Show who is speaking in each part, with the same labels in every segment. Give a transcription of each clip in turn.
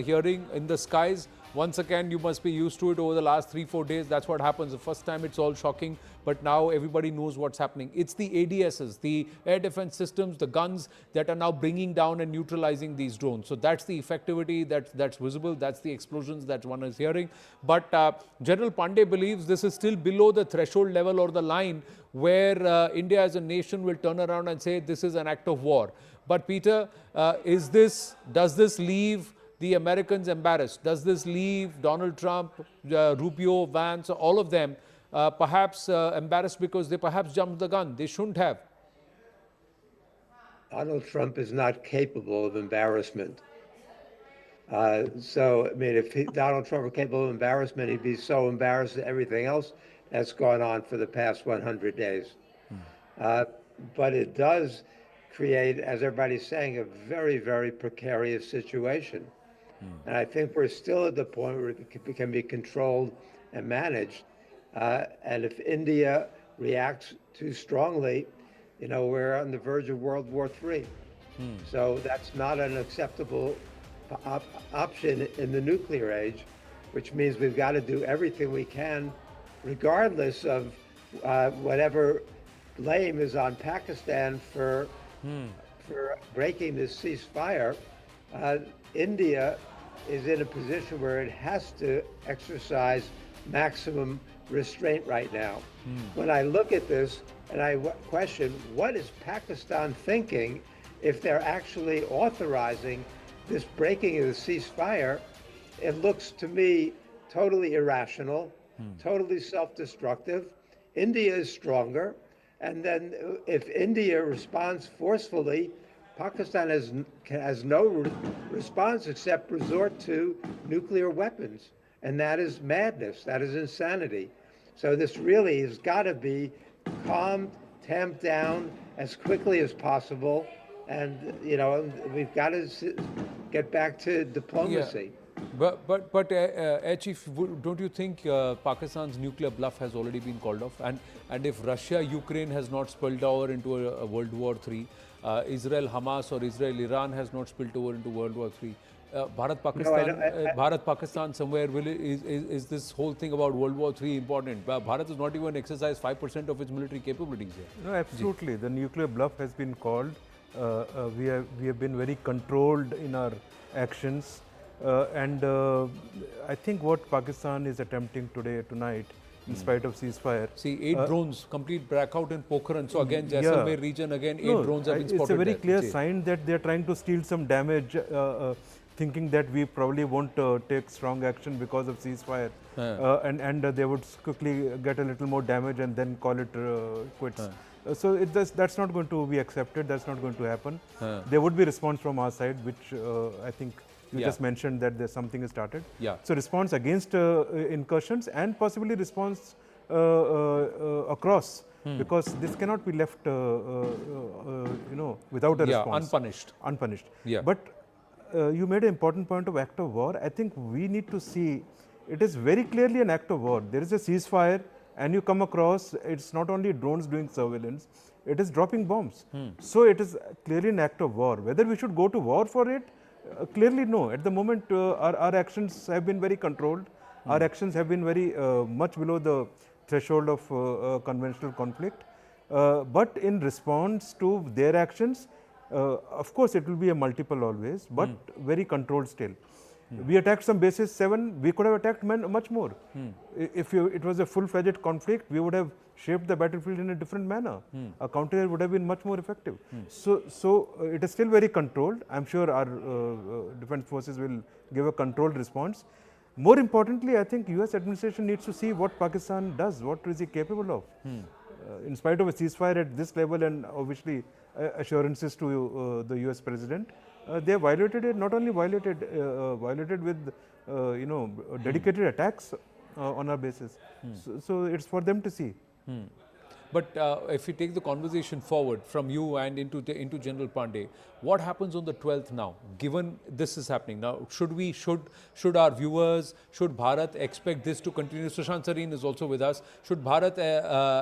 Speaker 1: hearing in the skies. Once again, you must be used to it over the last 3-4 days. That's what happens. The first time it's all shocking, but now everybody knows what's happening. It's the ADSs, the air defense systems, the guns that are now bringing down and neutralizing these drones. So that's the effectivity that's visible. That's the explosions that one is hearing. But General Pandey believes this is still below the threshold level or the line where India as a nation will turn around and say this is an act of war. But Peter, does this leave the Americans embarrassed? Does this leave Donald Trump, Rubio, Vance, all of them perhaps embarrassed because they perhaps jumped the gun? They shouldn't have.
Speaker 2: Donald Trump is not capable of embarrassment. So, I mean, if Donald Trump were capable of embarrassment, he'd be so embarrassed at everything else that's gone on for the past 100 days. But it does create, as everybody's saying, a very, very precarious situation. And I think we're still at the point where it can be controlled and managed. And if India reacts too strongly, we're on the verge of World War III. So that's not an acceptable option in the nuclear age, which means we've got to do everything we can, regardless of whatever blame is on Pakistan for breaking this ceasefire. India is in a position where it has to exercise maximum restraint right now. When I look at this and I question, what is Pakistan thinking if they're actually authorizing this breaking of the ceasefire? It looks to me totally irrational, totally self-destructive. India is stronger. And then if India responds forcefully, Pakistan has no response except resort to nuclear weapons. And that is madness. That is insanity. So this really has got to be calmed, tamped down as quickly as possible. And, we've got to get back to diplomacy.
Speaker 1: Yeah. But Air Chief, don't you think Pakistan's nuclear bluff has already been called off? And if Russia, Ukraine has not spilled over into a World War III, Israel, Hamas or Israel, Iran has not spilled over into World War III, Bharat, Pakistan somewhere, is this whole thing about World War III important? Bharat is not even exercised 5% of its military capabilities here.
Speaker 3: No, absolutely. The nuclear bluff has been called. We have been very controlled in our actions. And I think what Pakistan is attempting tonight, in spite of ceasefire.
Speaker 1: See, 8 drones, complete blackout in Pokhran. So again, Jaisalmer region, again, 8 drones have been spotted.
Speaker 3: It's a very
Speaker 1: there.
Speaker 3: clear sign that they are trying to steal some damage, thinking that we probably won't take strong action because of ceasefire. And they would quickly get a little more damage and then call it quits. So that's not going to be accepted. That's not going to happen. There would be response from our side, which I think you just mentioned that there's something has started. So response against incursions and possibly response across, because this cannot be left, without a response.
Speaker 1: Unpunished.
Speaker 3: But you made an important point of act of war. I think we need to see it is very clearly an act of war. There is a ceasefire, and you come across, it's not only drones doing surveillance, it is dropping bombs. So it is clearly an act of war. Whether we should go to war for it, clearly no. At the moment, our actions have been very controlled. Our actions have been very much below the threshold of conventional conflict. But in response to their actions, of course, it will be a multiple always, but very controlled still. We attacked some bases 7, we could have attacked much more. If it was a full-fledged conflict, we would have shaped the battlefield in a different manner. A counter would have been much more effective. So it is still very controlled. I'm sure our defense forces will give a controlled response. More importantly, I think US administration needs to see what Pakistan does, what is it capable of. In spite of a ceasefire at this level and obviously assurances to the US president, they have violated it, not only violated with dedicated attacks on our bases. So it's for them to see.
Speaker 1: But if we take the conversation forward from you and into General Pandey, what happens on the 12th now, given this is happening? Now, should our viewers, should Bharat expect this to continue? Sushant Sareen is also with us. Should Bharat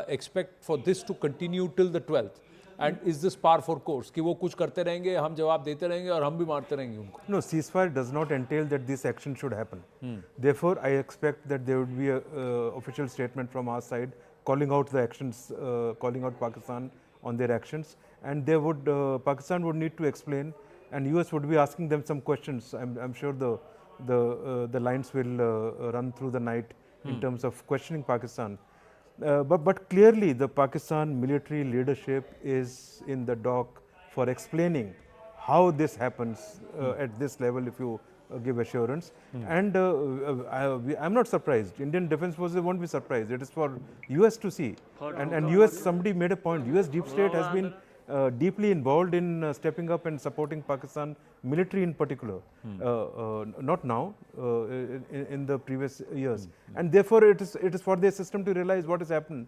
Speaker 1: expect for this to continue till the 12th? And is this par for course? कि वो कुछ करते रहेंगे, हम जवाब देते रहेंगे और हम भी मारते रहेंगे उनको.
Speaker 3: No, ceasefire does not entail that this action should happen. Therefore, I expect that there would be a official statement from our side calling out the actions, calling out Pakistan on their actions, and they would Pakistan would need to explain, and US would be asking them some questions. I'm sure the lines will run through the night in terms of questioning Pakistan. But clearly, the Pakistan military leadership is in the dock for explaining how this happens at this level, if you give assurance. And I'm not surprised. Indian Defense Forces won't be surprised. It is for US to see. And US, somebody made a point, US deep state has been deeply involved in stepping up and supporting Pakistan military in particular, not now, in the previous years. And therefore, it is for their system to realize what is happening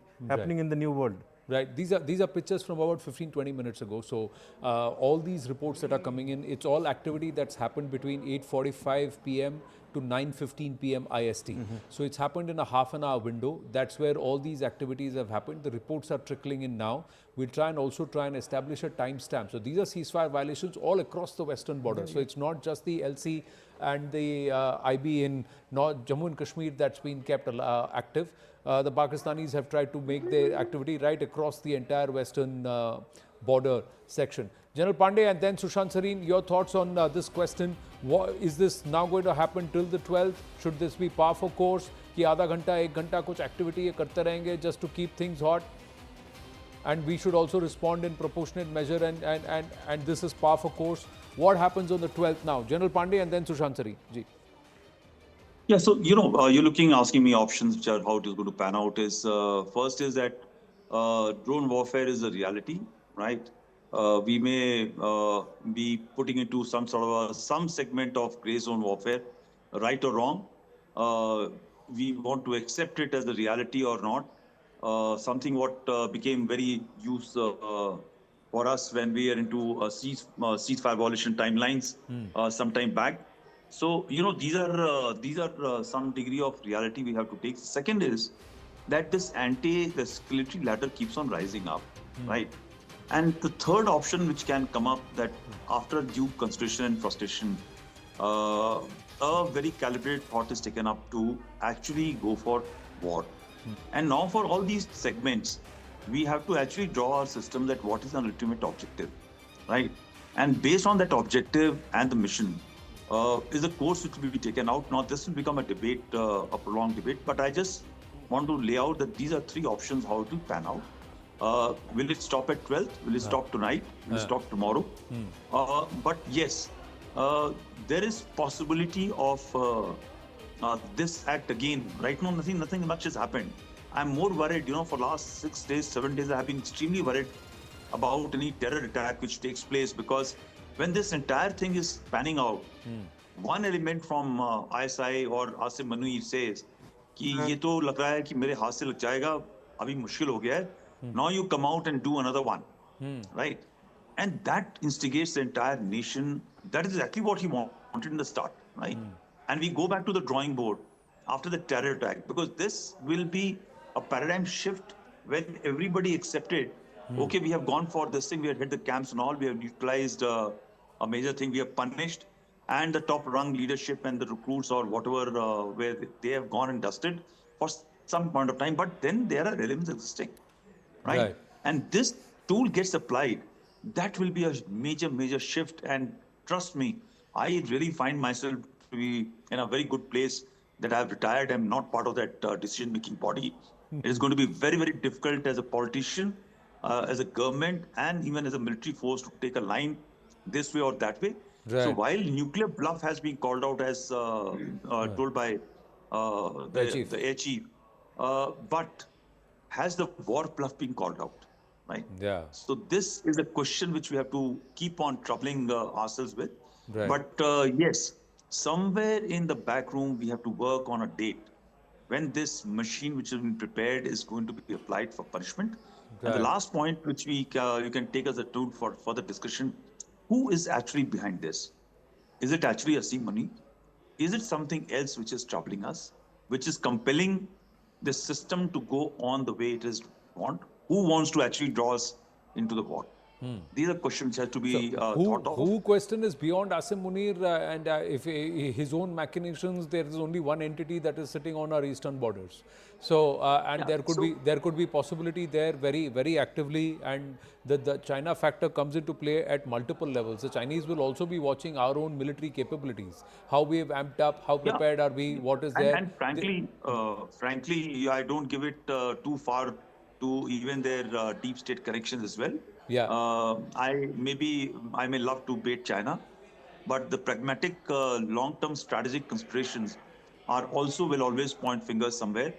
Speaker 3: in the new world.
Speaker 1: Right. These are pictures from about 15-20 minutes ago. So all these reports that are coming in, it's all activity that's happened between 8:45 p.m. to 9:15 p.m. IST. So it's happened in a half an hour window. That's where all these activities have happened. The reports are trickling in now. We'll try and establish a timestamp. So these are ceasefire violations all across the western border. So it's not just the LC and the IB in Jammu and Kashmir that's been kept active. The Pakistanis have tried to make their activity right across the entire western border section. General Pandey and then Sushant Sareen, your thoughts on this question. Is this now going to happen till the 12th? Should this be par for course? कि आधा घंटा एक घंटा कुछ activity ये करते रहेंगे just to keep things hot? And we should also respond in proportionate measure and this is par for course. What happens on the 12th now? General Pandey and then Sushant Sareen. Ji.
Speaker 4: Yeah, so, you're asking me options, which are how it is going to pan out. First is that drone warfare is a reality, right? We may be putting into some segment of gray zone warfare, right or wrong. We want to accept it as a reality or not. Something what became very useful for us when we are into ceasefire violation timelines some time back. So, these are some degree of reality we have to take. Second is that this escalatory ladder keeps on rising up, right? And the third option which can come up, that after due consideration and frustration, a very calibrated thought is taken up to actually go for war. And now for all these segments, we have to actually draw our system that what is our ultimate objective, right? And based on that objective and the mission, is a course which will be taken out. Now, this will become a debate, a prolonged debate, but I just want to lay out that these are three options how it will pan out. Will it stop at 12th? Will it stop tonight? Will it stop tomorrow? But yes, there is possibility of this act again. Right now, nothing much has happened. I'm more worried, for last 6 days, 7 days, I have been extremely worried about any terror attack which takes place, because when this entire thing is panning out, one element from ISI or Asim Manuir says कि ये तो लग रहा है कि मेरे हाथ से लग जाएगा, अभी मुश्किल हो गया है. Now you come out and do another one, right? And that instigates the entire nation. That is exactly what he wanted in the start, right? And we go back to the drawing board after the terror attack, because this will be a paradigm shift when everybody accepted, okay, we have gone for this thing, we have hit the camps and all, we have utilized a major thing, we have punished, and the top rung leadership and the recruits or whatever, where they have gone and dusted for some point of time, but then there are elements existing, right? And this tool gets applied, that will be a major shift. And trust me, I really find myself to be in a very good place that I've retired. I'm not part of that decision-making body. It is going to be very difficult as a politician, as a government, and even as a military force to take a line this way or that way. Right. So while nuclear bluff has been called out as told by the air chief, but has the war bluff been called out, right? Yeah. So this is a question which we have to keep on troubling ourselves with. Right. But yes, somewhere in the back room we have to work on a date when this machine which has been prepared is going to be applied for punishment. Right. And the last point which you can take as a tool for the discussion, who is actually behind this? Is it actually Asim Mani? Is it something else which is troubling us, which is compelling the system to go on the way it is want? Who wants to actually draw us into the war? These are questions which have to be
Speaker 1: Who
Speaker 4: thought of.
Speaker 1: who question is beyond Asim Munir and if his own machinations, there is only one entity that is sitting on our eastern borders. So and
Speaker 4: Yeah.
Speaker 1: there could be possibility there very actively, and the China factor comes into play at multiple levels. The Chinese will also be watching our own military capabilities, how we have amped up, how
Speaker 4: Yeah.
Speaker 1: prepared are we, what is
Speaker 4: And
Speaker 1: there.
Speaker 4: and frankly, I don't give it too far to even their deep state connections as well.
Speaker 1: Yeah,
Speaker 4: I may love to bait China, but the pragmatic long-term strategic considerations are also will always point fingers somewhere.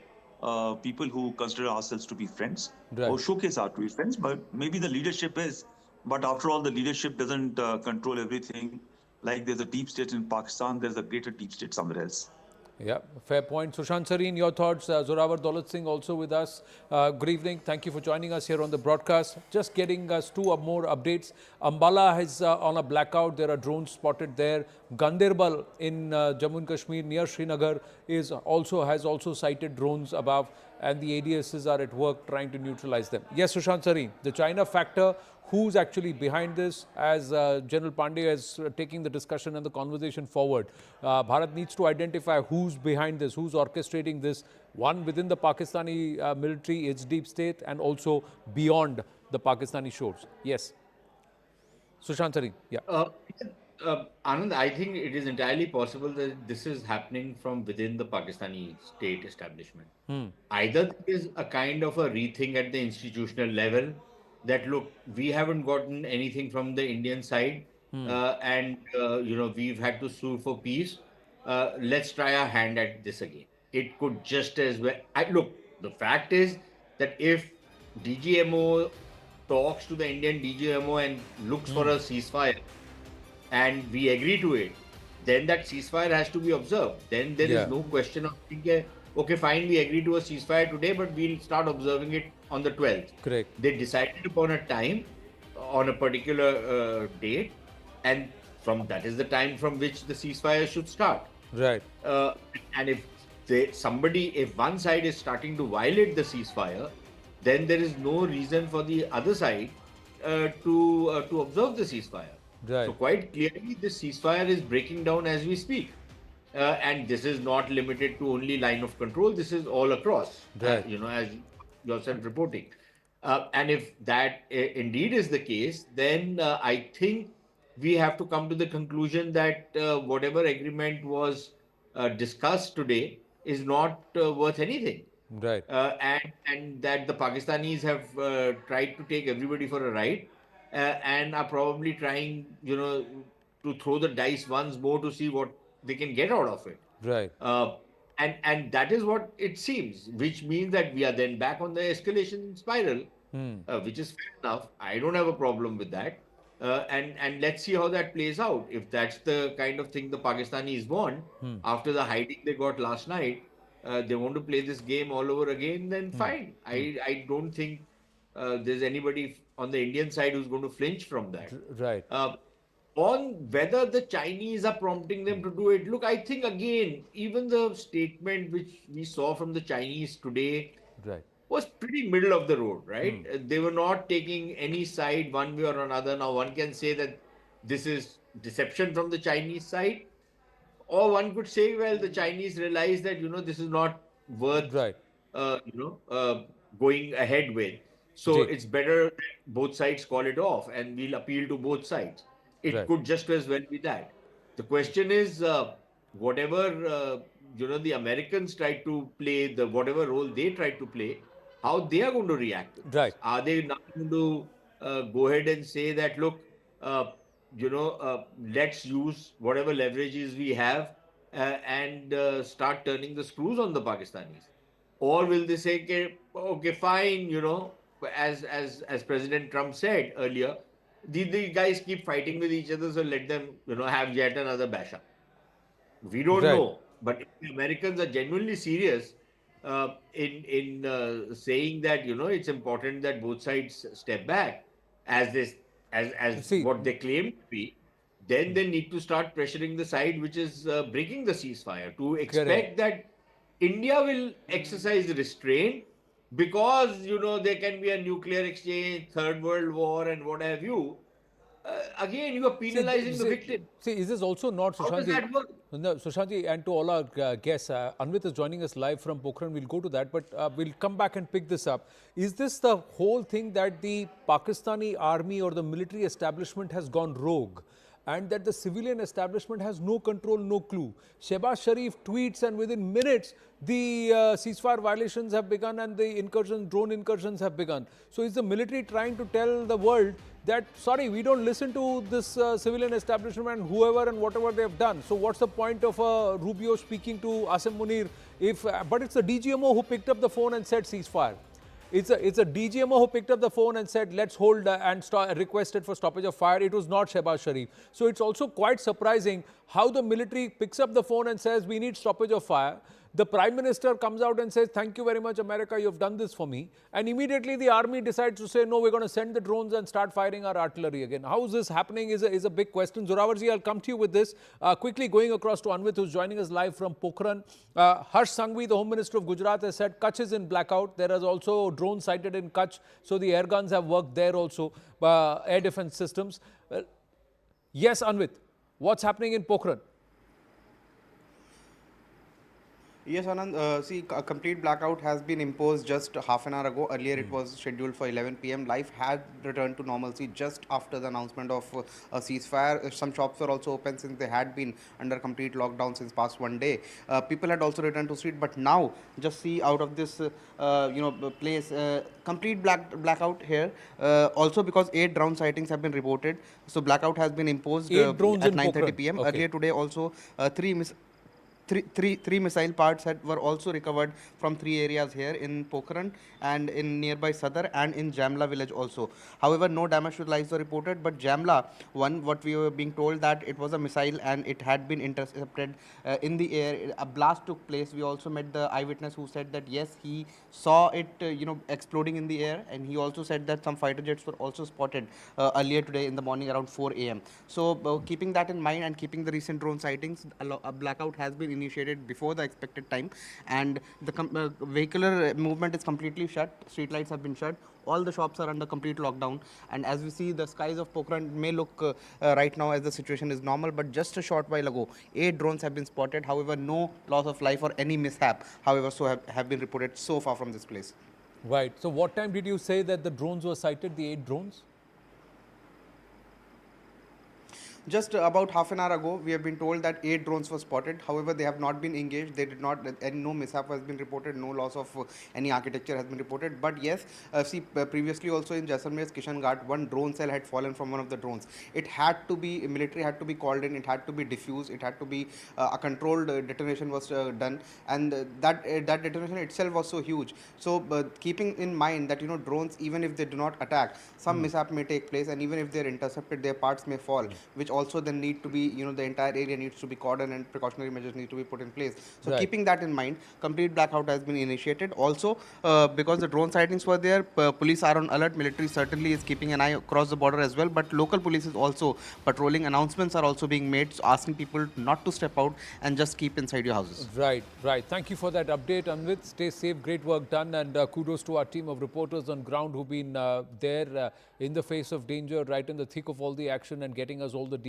Speaker 4: People who consider ourselves to be friends or
Speaker 1: right.
Speaker 4: showcase our to be friends, but maybe the leadership is. But after all, the leadership doesn't control everything. Like there's a deep state in Pakistan, there's a greater deep state somewhere else.
Speaker 1: Yeah, fair point. Sushant Sareen, your thoughts. Zorawar Daulat Singh also with us. Good evening. Thank you for joining us here on the broadcast. Just getting us two more updates. Ambala is on a blackout. There are drones spotted there. Ganderbal in Jammu and Kashmir near Srinagar has also sighted drones above, and the ADSs are at work trying to neutralize them. Yes, Sushant Sareen, the China factor. Who's actually behind this? As General Pandey is taking the discussion and the conversation forward, Bharat needs to identify who's behind this, who's orchestrating this, one within the Pakistani military, its deep state, and also beyond the Pakistani shores. Yes. Sushant Sareen, yeah.
Speaker 5: Anand, I think it is entirely possible that this is happening from within the Pakistani state establishment. Either there is a kind of a rethink at the institutional level that look, we haven't gotten anything from the Indian side, and we've had to sue for peace. Let's try our hand at this again. It could just as well. Look, the fact is that if DGMO talks to the Indian DGMO and looks for a ceasefire, and we agree to it, then that ceasefire has to be observed. Then there
Speaker 1: Yeah.
Speaker 5: is no question of thinking, okay, fine, we agree to a ceasefire today, but we'll start observing it on the 12th.
Speaker 1: Correct.
Speaker 5: They decided upon a time, on a particular date, and that is the time from which the ceasefire should start.
Speaker 1: Right.
Speaker 5: And if one side is starting to violate the ceasefire, then there is no reason for the other side to observe the ceasefire.
Speaker 1: Right.
Speaker 5: So quite clearly, this ceasefire is breaking down as we speak, and this is not limited to only line of control. This is all across.
Speaker 1: Right.
Speaker 5: As yourself reporting. And if that indeed is the case, then I think we have to come to the conclusion that whatever agreement was discussed today is not worth anything.
Speaker 1: Right.
Speaker 5: And that the Pakistanis have tried to take everybody for a ride, and are probably trying, to throw the dice once more to see what they can get out of it.
Speaker 1: Right.
Speaker 5: And that is what it seems, which means that we are then back on the escalation spiral, which is fair enough. I don't have a problem with that. And let's see how that plays out. If that's the kind of thing the Pakistanis want, after the hiding they got last night, they want to play this game all over again, then fine. I don't think there's anybody on the Indian side who's going to flinch from that.
Speaker 1: Right.
Speaker 5: On whether the Chinese are prompting them to do it, look, I think again, even the statement which we saw from the Chinese today
Speaker 1: Right.
Speaker 5: was pretty middle of the road, right? They were not taking any side one way or another. Now, one can say that this is deception from the Chinese side, or one could say, well, the Chinese realize that, this is not worth,
Speaker 1: Right.
Speaker 5: going ahead with. So
Speaker 1: Ji.
Speaker 5: it's better that both sides call it off, and we'll appeal to both sides. It
Speaker 1: Right.
Speaker 5: could just as well be that. The question is, whatever, the Americans tried to play, whatever role they tried to play, how they are going to react to this.
Speaker 1: Right.
Speaker 5: Are they now going to go ahead and say that, look, let's use whatever leverages we have and start turning the screws on the Pakistanis? Or will they say, okay, fine, as President Trump said earlier, the guys keep fighting with each other, so let them, have yet another bash up. We don't
Speaker 1: Right.
Speaker 5: know. But if the Americans are genuinely serious in saying that, it's important that both sides step back as
Speaker 1: See-
Speaker 5: what they claim to be, then they need to start pressuring the side which is breaking the ceasefire to expect
Speaker 1: Correct.
Speaker 5: that India will exercise restraint because, there can be a nuclear exchange, third world war, and what have you, again, you are
Speaker 1: See,
Speaker 5: penalizing the victim.
Speaker 1: is this also not,
Speaker 5: How does
Speaker 1: Sushantji?
Speaker 5: that work?
Speaker 1: No, Sushantji, and to all our guests, Anvit is joining us live from Pokhran. We'll go to that, but we'll come back and pick this up. Is this the whole thing that the Pakistani army or the military establishment has gone rogue? And that the civilian establishment has no control, no clue. Shehbaz Sharif tweets, and within minutes, the ceasefire violations have begun and the incursions, drone incursions have begun. So is the military trying to tell the world that, sorry, we don't listen to this civilian establishment, whoever and whatever they have done. So what's the point of Rubio speaking to Asim Munir if, but it's the DGMO who picked up the phone and said ceasefire. It's a DGMO who picked up the phone and said, let's hold and requested for stoppage of fire. It was not Shehbaz Sharif. So it's also quite surprising how the military picks up the phone and says, we need stoppage of fire. The Prime Minister comes out and says, thank you very much, America, you've done this for me. And immediately the army decides to say, no, we're going to send the drones and start firing our artillery again. How is this happening is a big question. Zoravarji, I'll come to you with this. Quickly going across to Anvit, who's joining us live from Pokhran. Harsh Sanghvi, the Home Minister of Gujarat, has said Kutch is in blackout. There is also drones sighted in Kutch. So the air guns have worked there also, air defense systems. Yes, Anvit, what's happening in Pokhran?
Speaker 6: Yes, Anand. See, a complete blackout has been imposed just half an hour ago. Earlier, it was scheduled for 11 p.m. Life had returned to normalcy just after the announcement of a ceasefire. Some shops were also open since they had been under complete lockdown since past one day. People had also returned to street, but now just see out of this, place, complete blackout here. Also, because 8 drone sightings have been reported, so blackout has been imposed
Speaker 1: 8 drones
Speaker 6: at
Speaker 1: in
Speaker 6: 9:30
Speaker 1: Pokhran.
Speaker 6: p.m.
Speaker 1: Okay.
Speaker 6: Earlier today, also three missile parts were also recovered from 3 areas here in Pokhran and in nearby Sadar and in Jamla village also. However, no damage to lives were reported, but Jamla one, what we were being told that it was a missile and it had been intercepted in the air. A blast took place. We also met the eyewitness who said that yes, he saw it exploding in the air, and he also said that some fighter jets were also spotted earlier today in the morning around 4 a.m. So keeping that in mind and keeping the recent drone sightings, a blackout has been initiated before the expected time, and the vehicular movement is completely shut. Street lights have been shut. All the shops are under complete lockdown, and as we see, the skies of Pokhran may look right now as the situation is normal, but just a short while ago 8 drones have been spotted. However, no loss of life or any mishap, however, so have been reported so far from this place.
Speaker 1: Right. So what time did you say that the drones were sighted, the 8 drones?
Speaker 6: Just about half an hour ago, we have been told that 8 drones were spotted. However, they have not been engaged. They did not, and no mishap has been reported. No loss of any architecture has been reported. But yes, previously also in Jaisalmer's Kishan Ghat, one drone cell had fallen from one of the drones. It had to be, military had to be called in. It had to be diffused. It had to be a controlled detonation was done, and that detonation itself was so huge. So keeping in mind that drones, even if they do not attack, some mishap may take place, and even if they are intercepted, their parts may fall, which also then need to be, the entire area needs to be cordoned and precautionary measures need to be put in place. So keeping that in mind, complete blackout has been initiated. Also, because the drone sightings were there, police are on alert. Military certainly is keeping an eye across the border as well, but local police is also patrolling. Announcements are also being made, so asking people not to step out and just keep inside your houses.
Speaker 1: Right, right. Thank you for that update, Anvit. Stay safe. Great work done, and kudos to our team of reporters on ground who've been there in the face of danger, right in the thick of all the action, and getting us all the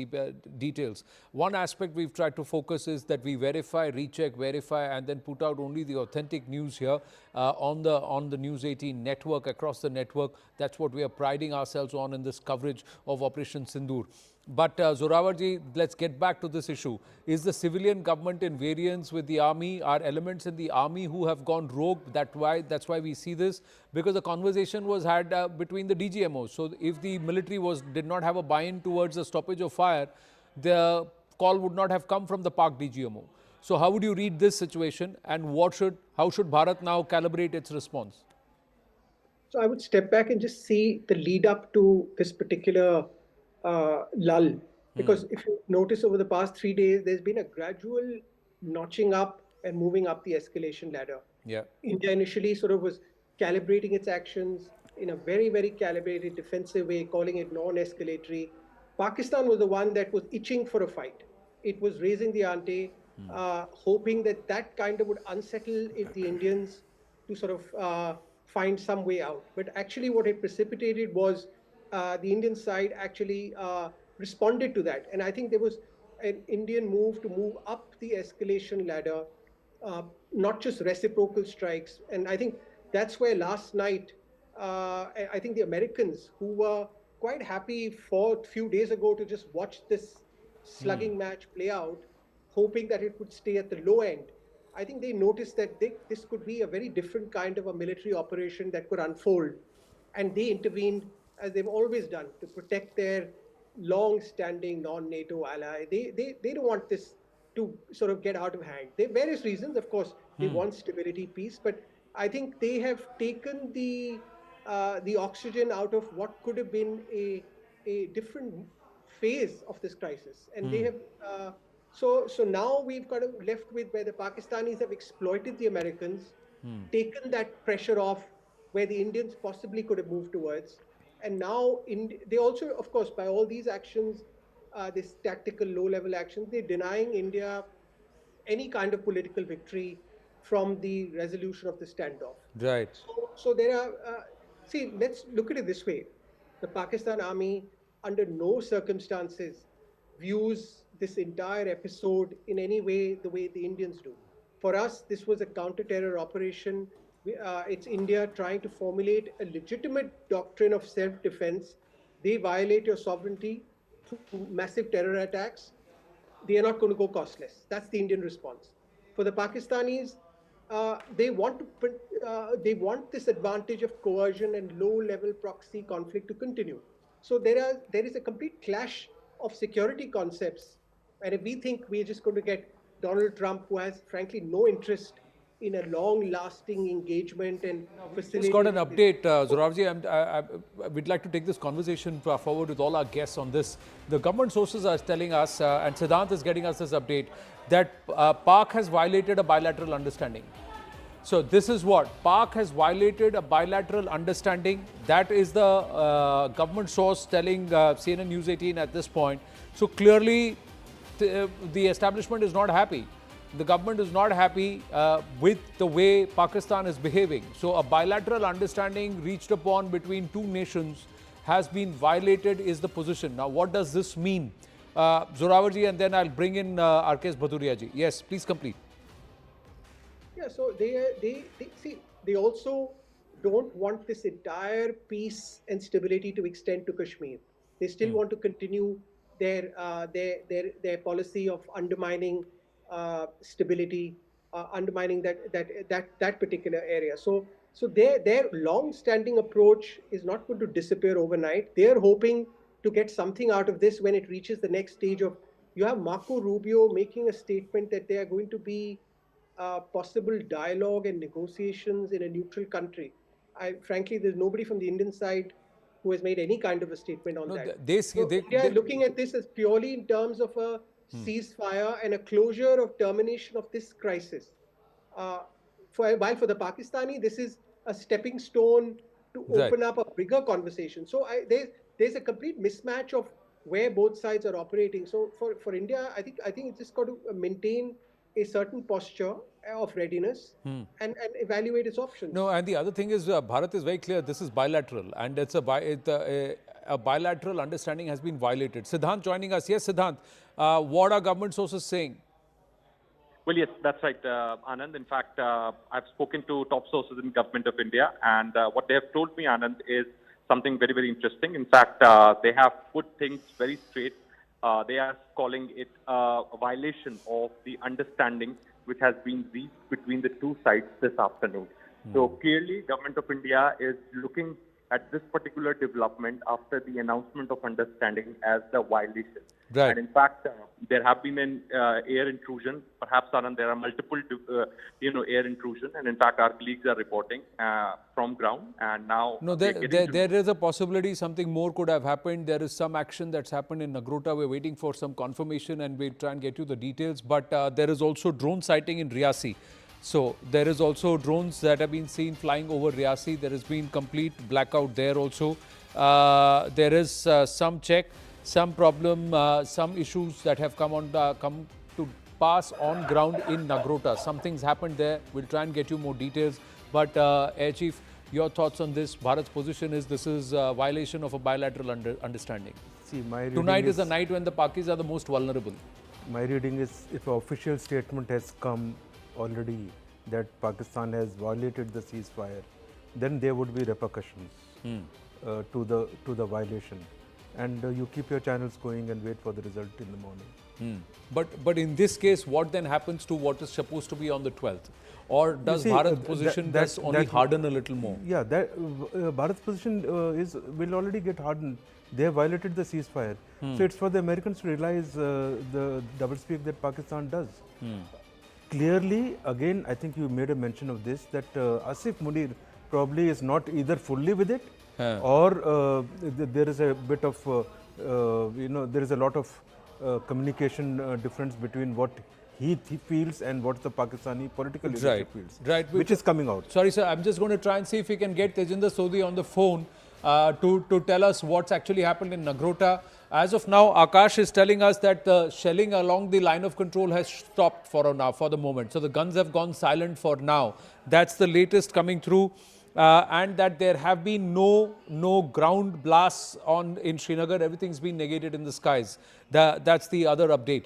Speaker 1: details. One aspect we've tried to focus is that we verify, recheck, verify, and then put out only the authentic news here on the News 18 network, across the network. That's what we are priding ourselves on in this coverage of Operation Sindoor. But Zoravarji, let's get back to this issue. Is the civilian government in variance with the army? Are elements in the army who have gone rogue? That's why we see this, because the conversation was had between the DGMOs. So if the military did not have a buy-in towards the stoppage of fire, the call would not have come from the Pak DGMO. So how would you read this situation, and how should Bharat now calibrate its response?
Speaker 7: So I would step back and just see the lead up to this particular lull, because if you notice over the past 3 days, there's been a gradual notching up and moving up the escalation ladder.
Speaker 1: Yeah.
Speaker 7: India initially sort of was calibrating its actions in a very, very calibrated defensive way, calling it non-escalatory. Pakistan was the one that was itching for a fight. It was raising the ante, hoping that kind of would unsettle the Indians to sort of find some way out. But actually, what it precipitated was the Indian side actually responded to that. And I think there was an Indian move to move up the escalation ladder, not just reciprocal strikes. And I think that's where last night, I think the Americans, who were quite happy for a few days ago to just watch this slugging match play out, hoping that it would stay at the low end, I think they noticed that this could be a very different kind of a military operation that could unfold. And they intervened, as they've always done, to protect their long-standing non-NATO ally. They don't want this to sort of get out of hand. There are various reasons, of course. They want stability, peace, but I think they have taken the oxygen out of what could have been a different phase of this crisis, and they have. So now we've got left with where the Pakistanis have exploited the Americans, taken that pressure off where the Indians possibly could have moved towards, and now they also, of course, by all these actions, this tactical low-level actions, they're denying India any kind of political victory from the resolution of the standoff.
Speaker 1: Right.
Speaker 7: So there are, see, let's look at it this way. The Pakistan army, under no circumstances, views this entire episode in any way the way the Indians do. For us, this was a counter-terror operation. It's India trying to formulate a legitimate doctrine of self-defense. They violate your sovereignty through massive terror attacks. They are not going to go costless. That's the Indian response. For the Pakistanis, they want this advantage of coercion and low-level proxy conflict to continue. So there is a complete clash of security concepts. And if we think we're just going to get Donald Trump, who has frankly no interest in a long-lasting engagement and facilitating.
Speaker 1: Just got an update, Zorawji. We'd like to take this conversation forward with all our guests on this. The government sources are telling us, and Siddhant is getting us this update, that Pak has violated a bilateral understanding. So this is what? Pak has violated a bilateral understanding. That is the government source telling CNN News 18 at this point. So clearly, the establishment is not happy. The government is not happy with the way Pakistan is behaving. So a bilateral understanding reached upon between two nations has been violated is the position. Now, what does this mean? Zorawji, and then I'll bring in Arkesh Bhaduria ji. Yes, please complete.
Speaker 7: Yeah, so they also don't want this entire peace and stability to extend to Kashmir. They still want to continue their policy of undermining stability, undermining that particular area. So their long-standing approach is not going to disappear overnight. They are hoping to get something out of this when it reaches the next stage of. You have Marco Rubio making a statement that there are going to be possible dialogue and negotiations in a neutral country. Frankly, there's nobody from the Indian side who has made any kind of a statement on that. They are looking at this as purely in terms of a ceasefire and a closure of termination of this crisis. While for the Pakistani, this is a stepping stone to open up a bigger conversation. So there's a complete mismatch of where both sides are operating. So for India, I think it's just got to maintain a certain posture of readiness and evaluate its options.
Speaker 1: No, and the other thing is Bharat is very clear. This is bilateral, and it's a bilateral understanding has been violated. Siddhant joining us. Yes, Siddhant. What are government sources saying?
Speaker 8: Well, yes, that's right, Anand. In fact, I've spoken to top sources in government of India, and what they have told me, Anand, is something very, very interesting. In fact, they have put things very straight. They are calling it a violation of the understanding which has been reached between the two sides this afternoon. So clearly, Government of India is looking at this particular development after the announcement of understanding as the violation.
Speaker 1: Right.
Speaker 8: And in fact, there have been an air intrusion. Perhaps, Anand, there are multiple, air intrusion. And in fact, our colleagues are reporting from ground. And now,
Speaker 1: no, there is a possibility something more could have happened. There is some action that's happened in Nagrota. We're waiting for some confirmation, and we'll try and get you the details. But there is also drone sighting in Riyasi. So there is also drones that have been seen flying over Riyasi. There has been complete blackout there also. There is some check, some problem, some issues that have come to pass on ground in Nagrota. Something's happened there. We'll try and get you more details. But Air Chief, Your thoughts on this? Bharat's position is this is a violation of a bilateral understanding.
Speaker 3: See, my reading
Speaker 1: Tonight is the night when the Pakis are the most vulnerable.
Speaker 3: My reading is, if an official statement has come already that Pakistan has violated the ceasefire, then there would be repercussions to the violation, and you keep your channels going and wait for the result in the morning.
Speaker 1: But in this case, what then happens to what is supposed to be on the 12th? Or does Bharat's position just only harden a little more?
Speaker 3: Yeah, that Bharat's position will already get hardened. They have violated the ceasefire. So it's for the Americans to realize the doublespeak that Pakistan does. Clearly, again, I think you made a mention of this, that Asif Munir probably is not either fully with it or there is a bit of, there is a lot of communication difference between what he feels and what the Pakistani political leadership feels, which is coming out.
Speaker 1: Sorry, sir, I'm just going to try and see if we can get Tejinder Sodhi on the phone to tell us what's actually happened in Nagrota. As of now, Akash is telling us that the shelling along the line of control has stopped for the moment. So the guns have gone silent for now. That's the latest coming through. And that there have been no ground blasts in Srinagar. Everything's been negated in the skies. That's the other update.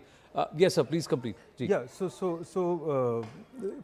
Speaker 1: Yes, sir, please complete.
Speaker 3: Yeah, so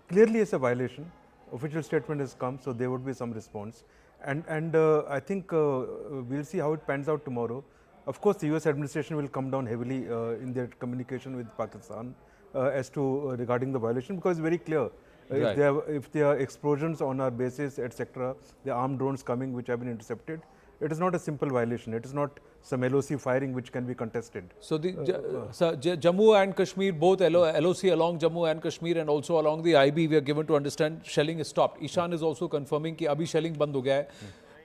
Speaker 3: clearly it's a violation. Official statement has come, so there would be some response. And I think we'll see how it pans out tomorrow. Of course, the US administration will come down heavily in their communication with Pakistan as to regarding the violation, because it's very clear. If there are explosions on our bases, etc., the armed drones coming which have been intercepted, it is not a simple violation. It is not some LOC firing which can be contested.
Speaker 1: So the Jammu and Kashmir, both LOC along Jammu and Kashmir and also along the IB, we are given to understand shelling is stopped. Ishan is also confirming that abhi shelling band ho gaya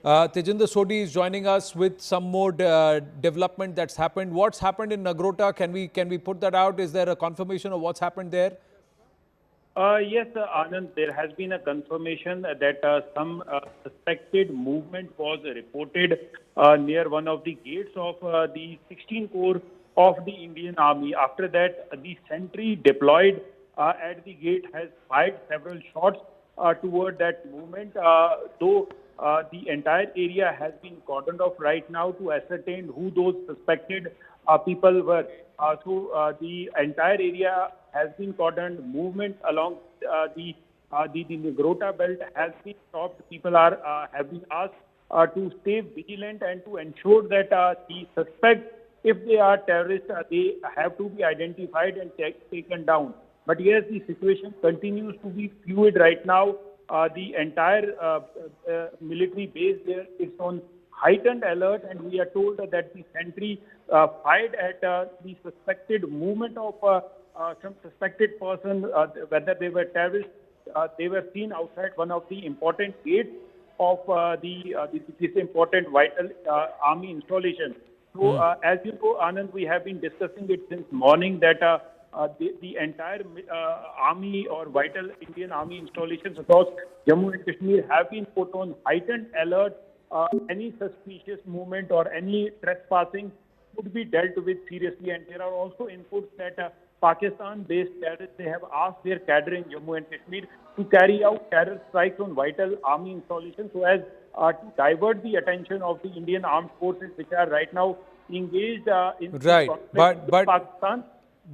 Speaker 1: hai. Tejinder Sodhi is joining us with some more development that's happened. What's happened in Nagrota? Can we put that out? Is there a confirmation of what's happened there?
Speaker 9: Yes, Anand, there has been a confirmation that some suspected movement was reported near one of the gates of the 16 Corps of the Indian Army. After that, the sentry deployed at the gate has fired several shots toward that movement, though the entire area has been cordoned off right now to ascertain who those suspected people were. So the entire area has been cordoned. Movement along the Nagrota belt has been stopped. People have been asked to stay vigilant and to ensure that the suspects, if they are terrorists, they have to be identified and taken down. But yes, the situation continues to be fluid right now. The entire military base there is on heightened alert, and we are told that the sentry fired at the suspected movement of some suspected person, whether they were terrorists. They were seen outside one of the important gates of this important vital army installation. So, as you know, Anand, we have been discussing it since morning that the entire army or vital Indian army installations across Jammu and Kashmir have been put on heightened alert. Any suspicious movement or any trespassing would be dealt with seriously. And there are also inputs that Pakistan-based terrorists, they have asked their cadre in Jammu and Kashmir to carry out terror strikes on vital army installations so as to divert the attention of the Indian armed forces, which are right now engaged in Pakistan.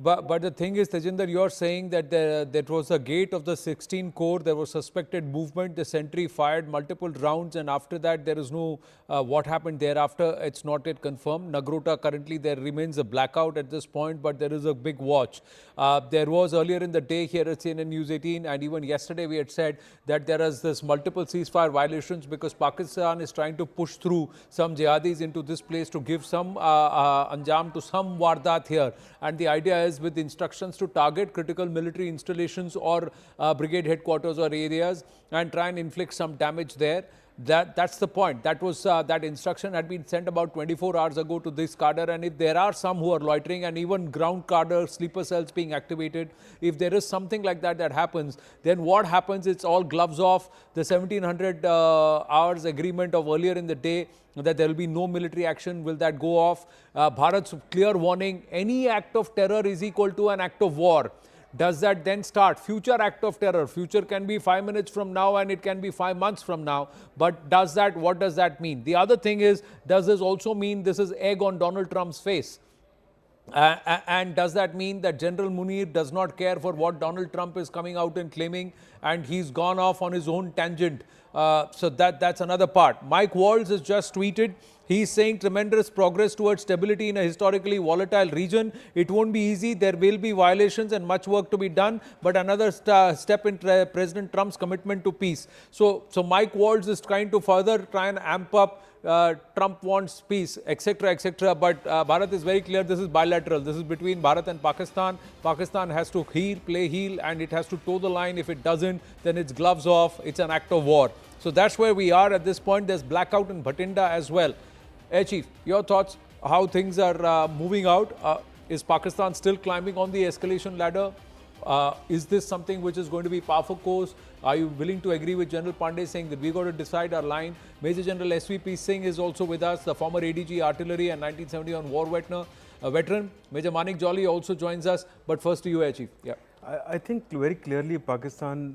Speaker 1: But the thing is, Tejinder, you're saying that that was a gate of the 16 Corps. There was suspected movement. The sentry fired multiple rounds, and after that, there is no what happened thereafter. It's not yet confirmed. Nagrota currently there remains a blackout at this point, but there is a big watch. There was earlier in the day here at CNN News 18, and even yesterday we had said that there is this multiple ceasefire violations because Pakistan is trying to push through some jihadis into this place to give some anjam to some wardat here, and the idea is with instructions to target critical military installations or brigade headquarters or areas and try and inflict some damage there. That's the point. That was that instruction had been sent about 24 hours ago to this cadre, and if there are some who are loitering and even ground cadre sleeper cells being activated, if there is something like that happens, then what happens? It's all gloves off. The 1700 hours agreement of earlier in the day that there will be no military action, will that go off? Bharat's clear warning, any act of terror is equal to an act of war. Does that then start future act of terror? Future can be 5 minutes from now and it can be 5 months from now. But what does that mean? The other thing is, does this also mean this is egg on Donald Trump's face? And does that mean that General Munir does not care for what Donald Trump is coming out and claiming, and he's gone off on his own tangent? So that's another part. Mike Waltz has just tweeted. He's saying tremendous progress towards stability in a historically volatile region. It won't be easy. There will be violations and much work to be done, but another step in President Trump's commitment to peace. So Mike Waltz is trying to further try and amp up Trump wants peace, etc., etc. But Bharat is very clear, this is bilateral. This is between Bharat and Pakistan. Pakistan has to play heel, and it has to toe the line. If it doesn't, then it's gloves off. It's an act of war. So that's where we are at this point. There's blackout in Bhatinda as well. Air Chief, your thoughts, how things are moving out? Is Pakistan still climbing on the escalation ladder? Is this something which is going to be par for course? Are you willing to agree with General Pandey saying that we got to decide our line? Major General SVP Singh is also with us, the former ADG Artillery and 1971 war veteran. Major Manik Jolly also joins us. But first to you, Air Chief. Yeah.
Speaker 3: I think very clearly Pakistan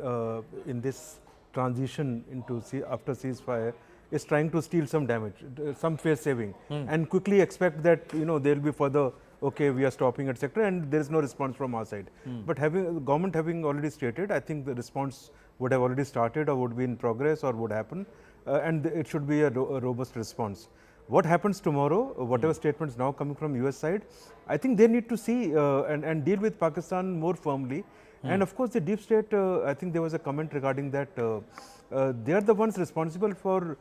Speaker 3: in this transition into after ceasefire is trying to steal some damage, some face saving, and quickly expect that there will be further. Okay, we are stopping, etc., and there is no response from our side. But government having already stated, I think the response would have already started, or would be in progress, or would happen, and it should be a robust response. What happens tomorrow, whatever statements now coming from US side, I think they need to see and deal with Pakistan more firmly. And of course, the deep state, I think there was a comment regarding that they are the ones responsible for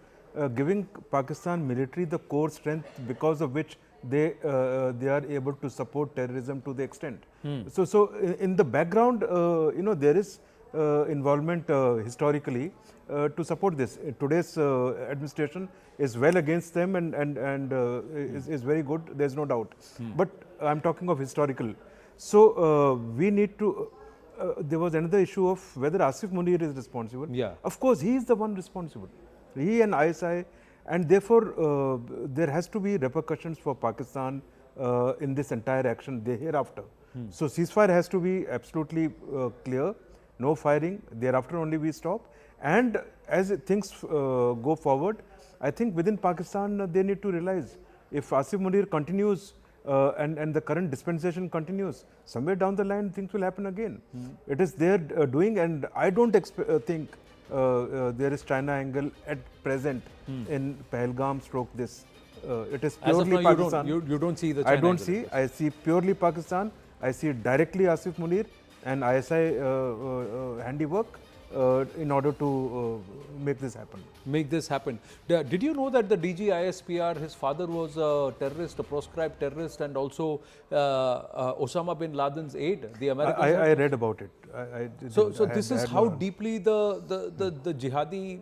Speaker 3: giving Pakistan military the core strength because of which they are able to support terrorism to the extent. So in the background, there is involvement historically to support this. Today's administration is well against them and is very good. There's no doubt. But I'm talking of historical. So we need to. There was another issue of whether Asif Munir is responsible. Yeah. Of course, he is the one responsible. He and ISI. And therefore, there has to be repercussions for Pakistan in this entire action hereafter. So ceasefire has to be absolutely clear, no firing, thereafter only we stop. And as things go forward, I think within Pakistan they need to realize if Asif Munir continues and the current dispensation continues, somewhere down the line things will happen again. It is their doing, and I don't think there is China angle at present in Pahalgam stroke this. It is purely Pakistan.
Speaker 1: You don't see the China
Speaker 3: angle.
Speaker 1: See.
Speaker 3: I see purely Pakistan. I see directly Asif Munir and ISI handiwork in order to make this happen.
Speaker 1: Make this happen. Did you know that the DG ISPR, his father was a terrorist, a proscribed terrorist, and also Osama bin Laden's aide, the American?
Speaker 3: I read about it.
Speaker 1: So this is how deeply the jihadi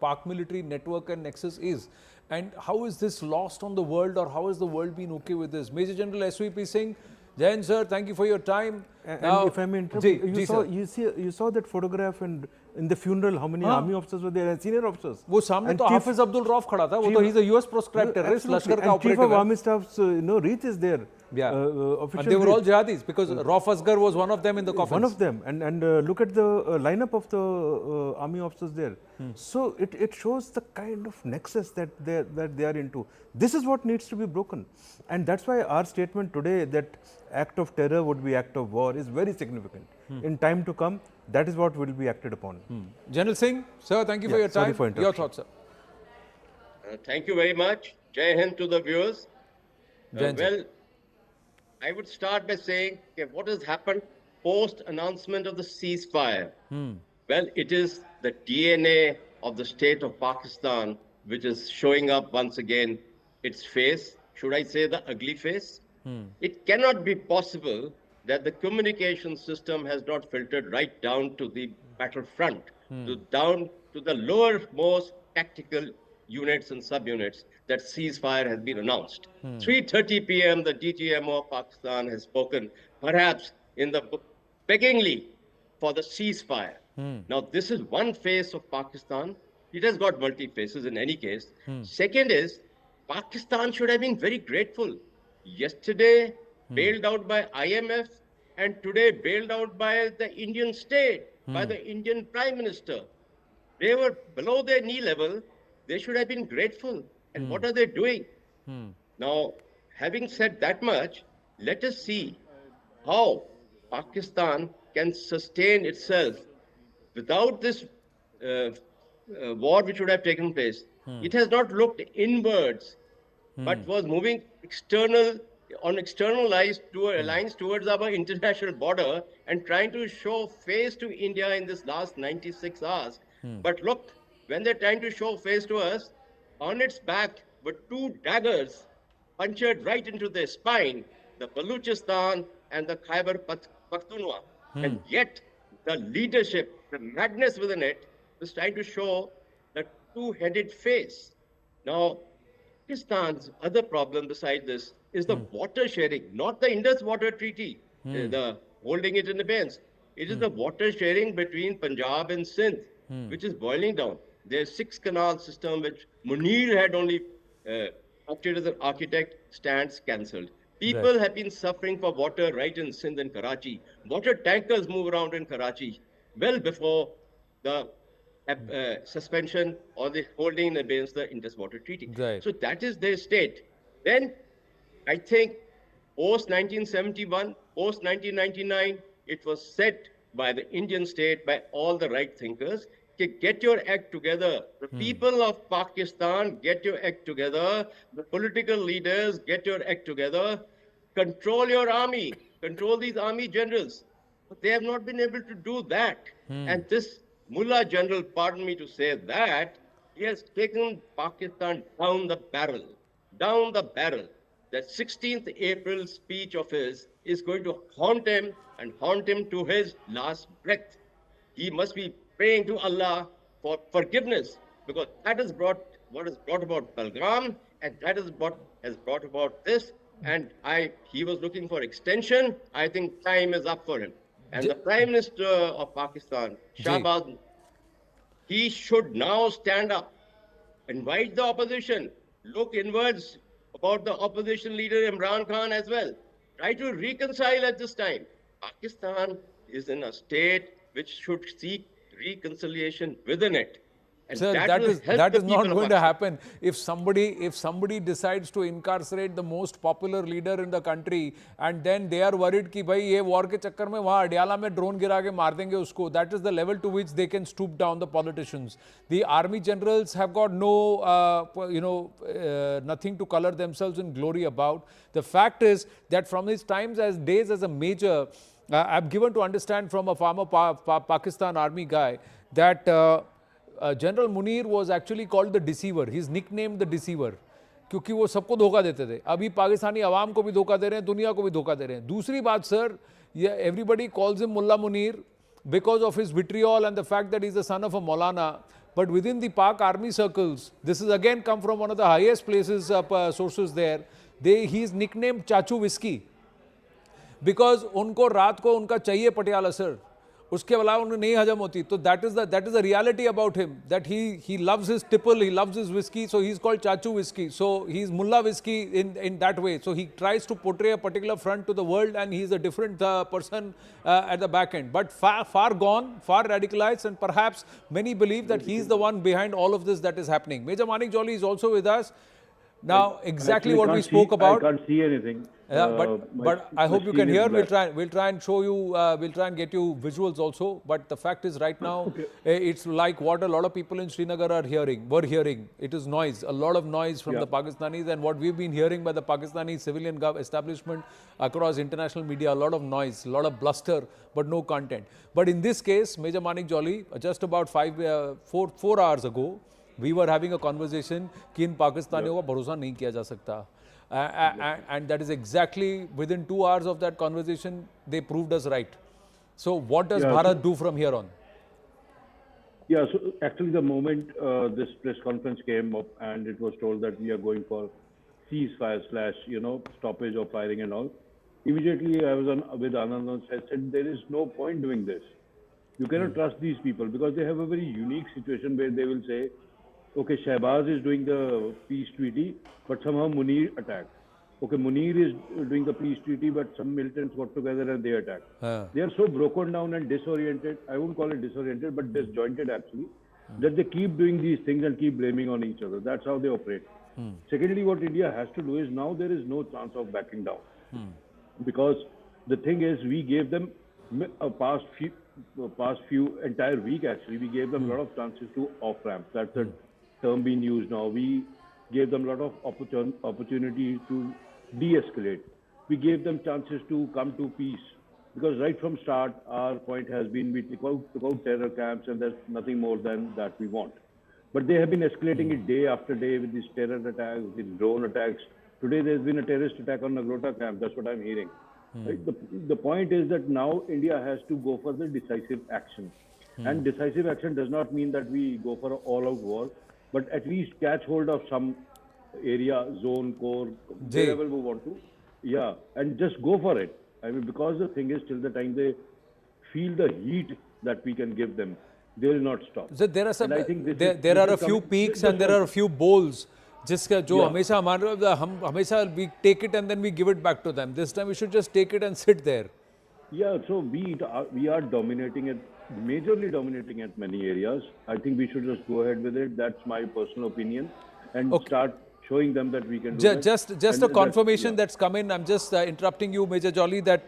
Speaker 1: Pak military network and nexus is. And how is this lost on the world, or how has the world been okay with this? Major General SVP Singh, Jain sir, thank you for your time.
Speaker 3: And if I may interrupt, you saw that photograph, and in the funeral, how many army officers were there and senior officers?
Speaker 1: वो सामने तो हाफिज अब्दुल रौफ खड़ा था. वो तो he's a US proscribed terrorist, लश्कर का operative.
Speaker 3: Chief of Army Staff's wreath is there.
Speaker 1: Yeah, and they were all jihadis because Rauf Asghar was one of them in the coffins.
Speaker 3: One of them, and look at the lineup of the army officers there. So it shows the kind of nexus that they are into. This is what needs to be broken, and that's why our statement today that act of terror would be act of war is very significant. In time to come, that is what will be acted upon.
Speaker 1: General Singh, sir, thank you for your time. Your thoughts, sir.
Speaker 10: Thank you very much. Jai Hind to the viewers. Well, I would start by saying what has happened post announcement of the ceasefire. Well, it is the DNA of the state of Pakistan which is showing up once again its face. Should I say the ugly face? It cannot be possible that the communication system has not filtered right down to the battlefront, down to the lowermost tactical units and subunits that ceasefire has been announced. 3:30 p.m. the DGMO of Pakistan has spoken, perhaps in the beggingly for the ceasefire. Now this is one face of Pakistan. It has got multi faces in any case. Second is Pakistan should have been very grateful. Yesterday, bailed out by IMF, and today bailed out by the Indian state, by the Indian Prime Minister. They were below their knee level. They should have been grateful. And what are they doing? Now, having said that much, let us see how Pakistan can sustain itself without this war which would have taken place. It has not looked inwards, but was moving external lines towards our international border and trying to show face to India in this last 96 hours. But look, when they're trying to show face to us, on its back were two daggers punctured right into their spine, the Baluchistan and the Khyber Pakhtunkhwa. And yet, the leadership, the madness within it, was trying to show the two-headed face. Now, Pakistan's other problem beside this is the water sharing, not the Indus Water Treaty, the holding it in abeyance. It is the water sharing between Punjab and Sindh, which is boiling down. There's 6 canal system which Munir had only acted as an architect, stands cancelled. People have been suffering for water right in Sindh and Karachi. Water tankers move around in Karachi well before the suspension or the holding against the Indus Water Treaty. So that is their state. Then I think post 1971, post 1999, it was said by the Indian state, by all the right thinkers, get your act together. The people of Pakistan, get your act together. The political leaders, get your act together. Control your army, control these army generals. But they have not been able to do that. And this Mullah general, pardon me to say that, he has taken Pakistan down the barrel, down the barrel. That 16th April speech of his is going to haunt him and haunt him to his last breath. He must be praying to Allah for forgiveness, because that has brought what has brought about Balgam, and that is what has brought about this. And he was looking for extension. I think time is up for him. And the Prime Minister of Pakistan, Shahbaz, he should now stand up, invite the opposition, look inwards about the opposition leader Imran Khan as well. Try to reconcile at this time. Pakistan is in a state which should seek reconciliation within it. And
Speaker 1: Sir, that is not going to happen. If somebody decides to incarcerate the most popular leader in the country, and then they are worried कि भाई ये war के चक्कर में वहाँ अडियाला में drone गिरा के मार देंगे उसको, that is the level to which they can stoop down, the politicians. The army generals have got no, nothing to color themselves in glory about. The fact is that from his days as a major, I'm given to understand from a former Pakistan army guy that General Munir was actually called the deceiver. He's nicknamed the deceiver क्योंकि वो सबको धोखा देते थे. अभी पाकिस्तानी आवाम को भी धोखा दे रहे हैं, दुनिया को भी धोखा दे रहे हैं. दूसरी बात sir, everybody calls him Mullah Munir because of his vitriol and the fact that he's the son of a Maulana. But within the Pak army circles, this has again come from one of the highest places, sources there. He's nicknamed Chachu Whiskey because उनको रात को उनका चाहिए Patiala sir. उसके अलावा उन्हें नहीं हजम होती. तो that is the reality about him, that he loves his tipple, he loves his whiskey, so he's called Chachu Whiskey. So he's Mullah Whiskey in that way. So he tries to portray a particular front to the world, and he's a different person at the back end. But far gone, far radicalized, and perhaps many believe that he's the one behind all of this that is happening. Major Manik Jolly is also with us. Now, exactly what we spoke about.
Speaker 11: I can't see anything.
Speaker 1: Yeah, but I hope you can hear. We'll try and show you. We'll try and get you visuals also. But the fact is, right now, it's like what a lot of people in Srinagar were hearing. It is noise, a lot of noise from the Pakistanis, and what we've been hearing by the Pakistani civilian establishment across international media, a lot of noise, a lot of bluster, but no content. But in this case, Major Manik Jolly, just about 4 hours ago, we were having a conversation कि इन पाकिस्तानियों का भरोसा नहीं किया जा सकता. And that is exactly within 2 hours of that conversation, they proved us right. So what does Bharat do from here on?
Speaker 11: Yeah, so actually the moment this press conference came up and it was told that we are going for ceasefire / stoppage of firing and all, immediately I was with Anand and said there is no point doing this. You cannot trust these people because they have a very unique situation where they will say, okay, Shahbaz is doing the peace treaty, but somehow Munir attacked. okay, Munir is doing the peace treaty, but some militants got together and they attacked. They are so broken down and disoriented. I wouldn't call it disoriented, but disjointed actually, that they keep doing these things and keep blaming on each other. That's how they operate. Secondly, what India has to do is now there is no chance of backing down. Because the thing is, we gave them a past few entire week actually, we gave them a lot of chances to off ramp. That's a term being used now. We gave them a lot of opportunity to de-escalate. We gave them chances to come to peace. Because right from start, our point has been we took out terror camps, and there's nothing more than that we want. But they have been escalating it day after day with these terror attacks, with drone attacks. Today there's been a terrorist attack on Nagrota camp. That's what I'm hearing. Right? The point is that now India has to go for the decisive action. And decisive action does not mean that we go for an all-out war, but at least catch hold of some area, zone, core, wherever we want to. Yeah, and just go for it. I mean, because the thing is, till the time they feel the heat that we can give them, they will not stop.
Speaker 1: So there are some, there are a few peaks and there are a few bowls. जिसका जो हमेशा हमारे हम हमेशा we take it and then we give it back to them. This time we should just take it and sit there.
Speaker 11: Yeah, so we are dominating it, majorly dominating at many areas. I think we should just go ahead with it. That's my personal opinion, and start showing them that we can do
Speaker 1: just a confirmation that's come in. I'm just interrupting you, Major Jolly, that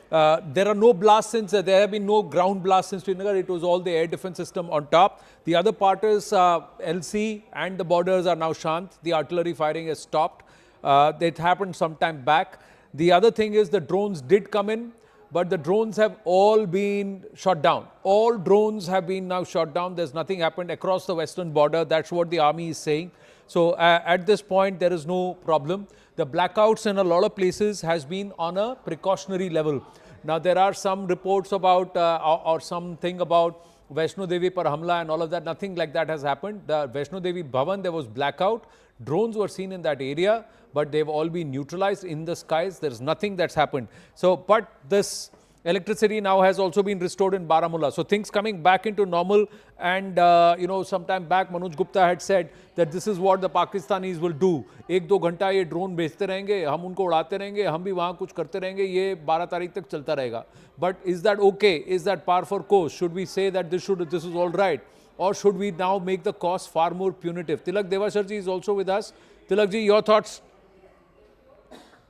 Speaker 1: there are no blasts since there have been no ground blasts since Srinagar. It was all the air defense system on top. The other part is LC and the borders are now shant. The artillery firing has stopped. It happened some time back. The other thing is the drones did come in, but the drones have all been shot down. All drones have been now shot down. There's nothing happened across the western border. That's what the army is saying. So at this point, there is no problem. The blackouts in a lot of places has been on a precautionary level. Now, there are some reports about or something about Vaishno Devi par hamla and all of that. Nothing like that has happened. The Vaishno Devi Bhavan, there was blackout. Drones were seen in that area, but they've all been neutralized in the skies. There's nothing that's happened. So, but this electricity now has also been restored in Baramulla. So things coming back into normal, and you know, sometime back Manoj Gupta had said that this is what the Pakistanis will do. 1-2 घंटा ये drone भेजते रहेंगे, हम उनको उड़ाते रहेंगे, हम भी वहाँ कुछ करते रहेंगे, ये 12 तारीख तक चलता रहेगा. But is that okay? Is that par for course? Should we say that this is all right? Or should we now make the cost far more punitive? Tilak Devasharji is also with us. Tilak ji, your thoughts?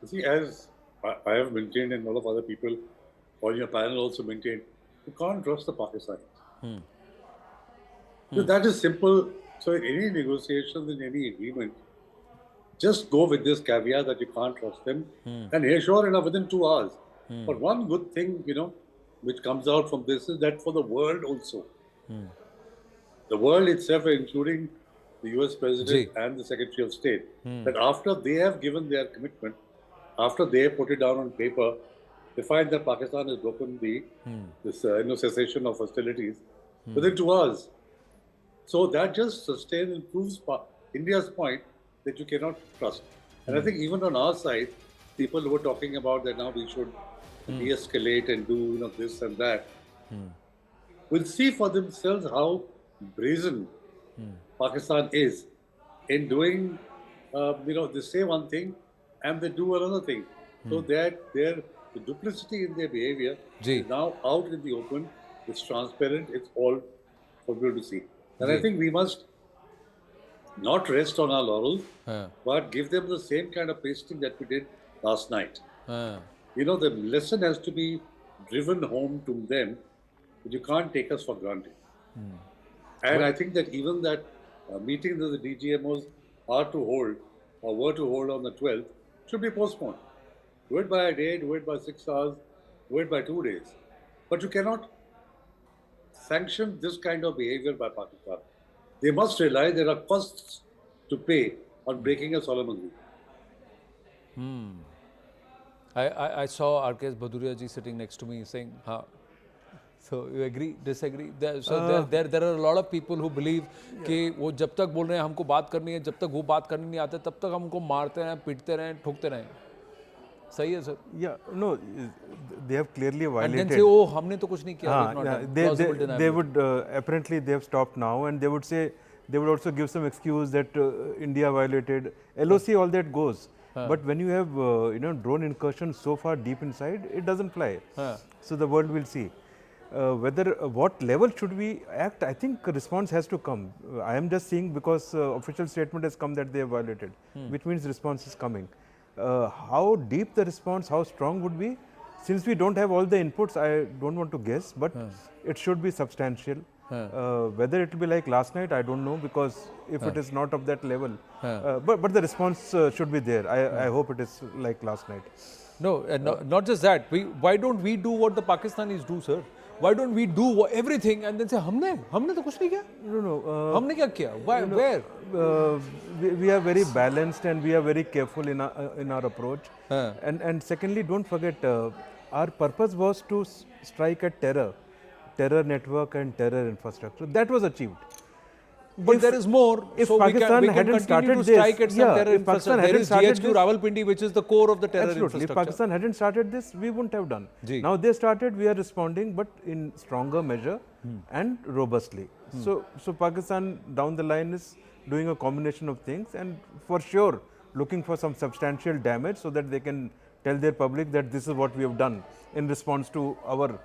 Speaker 12: See, as I have maintained and a lot of other people on your panel also maintained, you can't trust the Pakistanis. So that is simple. So in any negotiations, in any agreement, just go with this caveat that you can't trust them. And here, sure enough, within 2 hours. But one good thing, you know, which comes out from this is that for the world also, the world itself, including the US President and the Secretary of State, that after they have given their commitment, after they have put it down on paper, they find that Pakistan has broken this cessation of hostilities within 2 hours. So that just sustains and proves India's point that you cannot trust. And I think even on our side, people were talking about that now we should de-escalate and do this and that. Will see for themselves how brazen Pakistan is in doing, they say one thing and they do another thing. So that the duplicity in their behavior is now out in the open. It's transparent. It's all for people to see. And I think we must not rest on our laurels, but give them the same kind of pasting that we did last night. You know, the lesson has to be driven home to them that you can't take us for granted. And I think that even that meeting that the DGMOs are to hold or were to hold on the 12th should be postponed. Do it by a day, do it by 6 hours, do it by 2 days. But you cannot sanction this kind of behavior by Pakistan. They must realize there are costs to pay on breaking a solemn agreement.
Speaker 1: I saw R.K.S. Bhaduria ji sitting next to me saying, "Ha." So you agree, disagree? There are a lot of people who believe कि वो जब तक बोल रहे हैं हमको बात करनी है, जब तक वो बात करनी नहीं आते, तब तक हम उनको मारते रहें, पीटते रहें, ठोकते रहें. सही है sir?
Speaker 3: Yeah, no, they have clearly violated.
Speaker 1: And then say, oh, हमने तो कुछ नहीं किया.
Speaker 3: They would apparently they have stopped now, and they would say they would also give some excuse that India violated LOC. All that goes. But when you have drone incursion so far deep inside, it doesn't fly. So the world will see. What level should we act? I think a response has to come. I am just seeing because official statement has come that they have violated, which means response is coming. How deep the response, how strong would be? Since we don't have all the inputs, I don't want to guess, but it should be substantial. Whether it will be like last night, I don't know, because if it is not of that level, but the response should be there. I hope it is like last night.
Speaker 1: No, not just that. Why don't we do what the Pakistanis do, sir? Why don't we do everything and then say, हमने तो कुछ नहीं किया?
Speaker 3: No.
Speaker 1: हमने क्या किया? Why? Where?
Speaker 3: We are very balanced and we are very careful in our approach. And secondly, don't forget, our purpose was to strike at terror network and terror infrastructure. That was achieved.
Speaker 1: But there is more.
Speaker 3: If
Speaker 1: so
Speaker 3: Pakistan
Speaker 1: we can
Speaker 3: hadn't
Speaker 1: continue to
Speaker 3: started
Speaker 1: strike
Speaker 3: this,
Speaker 1: at some terror infrastructure. There is GHQ Rawalpindi, which is the core of the terror
Speaker 3: infrastructure. If Pakistan hadn't started this, we wouldn't have done. Now they started, we are responding, but in stronger measure and robustly. So Pakistan down the line is doing a combination of things, and for sure looking for some substantial damage so that they can tell their public that this is what we have done in response to our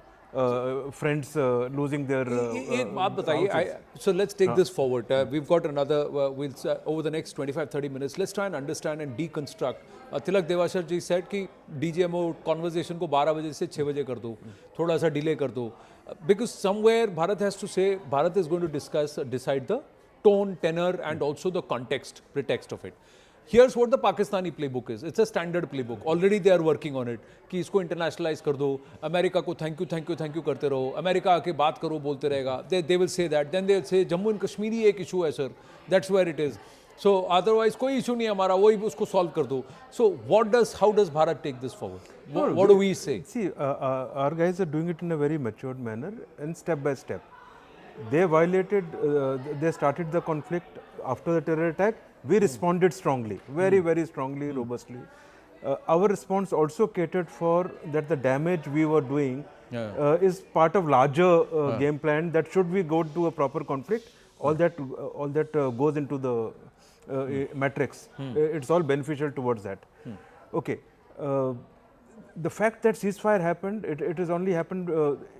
Speaker 3: friends losing their
Speaker 1: so let's take this forward. We've got another, over the next 25-30 minutes, let's try and understand and deconstruct. Tilak Devashar ji said कि DGMO conversation को 12 बजे से 6 बजे कर दो, थोड़ा सा delay कर दो. Because somewhere Bharat has to say, Bharat is going to decide the tone, tenor and also the pretext of it. Here's what the Pakistani playbook is. It's a standard playbook. Already they are working on it. कि इसको internationalize कर दो, America को thank you करते रहो, America आके बात करो बोलते रहेगा. They will say that. Then they'll say Jammu and Kashmir ही एक issue है sir. That's where it is. So otherwise कोई issue नहीं है हमारा, वही उसको solve कर दो. So how does Bharat take this forward? What do we say?
Speaker 3: See, our guys are doing it in a very matured manner and step by step. They violated, they started the conflict after the terror attack. We responded strongly, very strongly, robustly. Our response also catered for that the damage we were doing is part of larger game plan that should we go to a proper conflict, all that goes into the matrix. It's all beneficial towards that. Okay. The fact that ceasefire happened, it has only happened,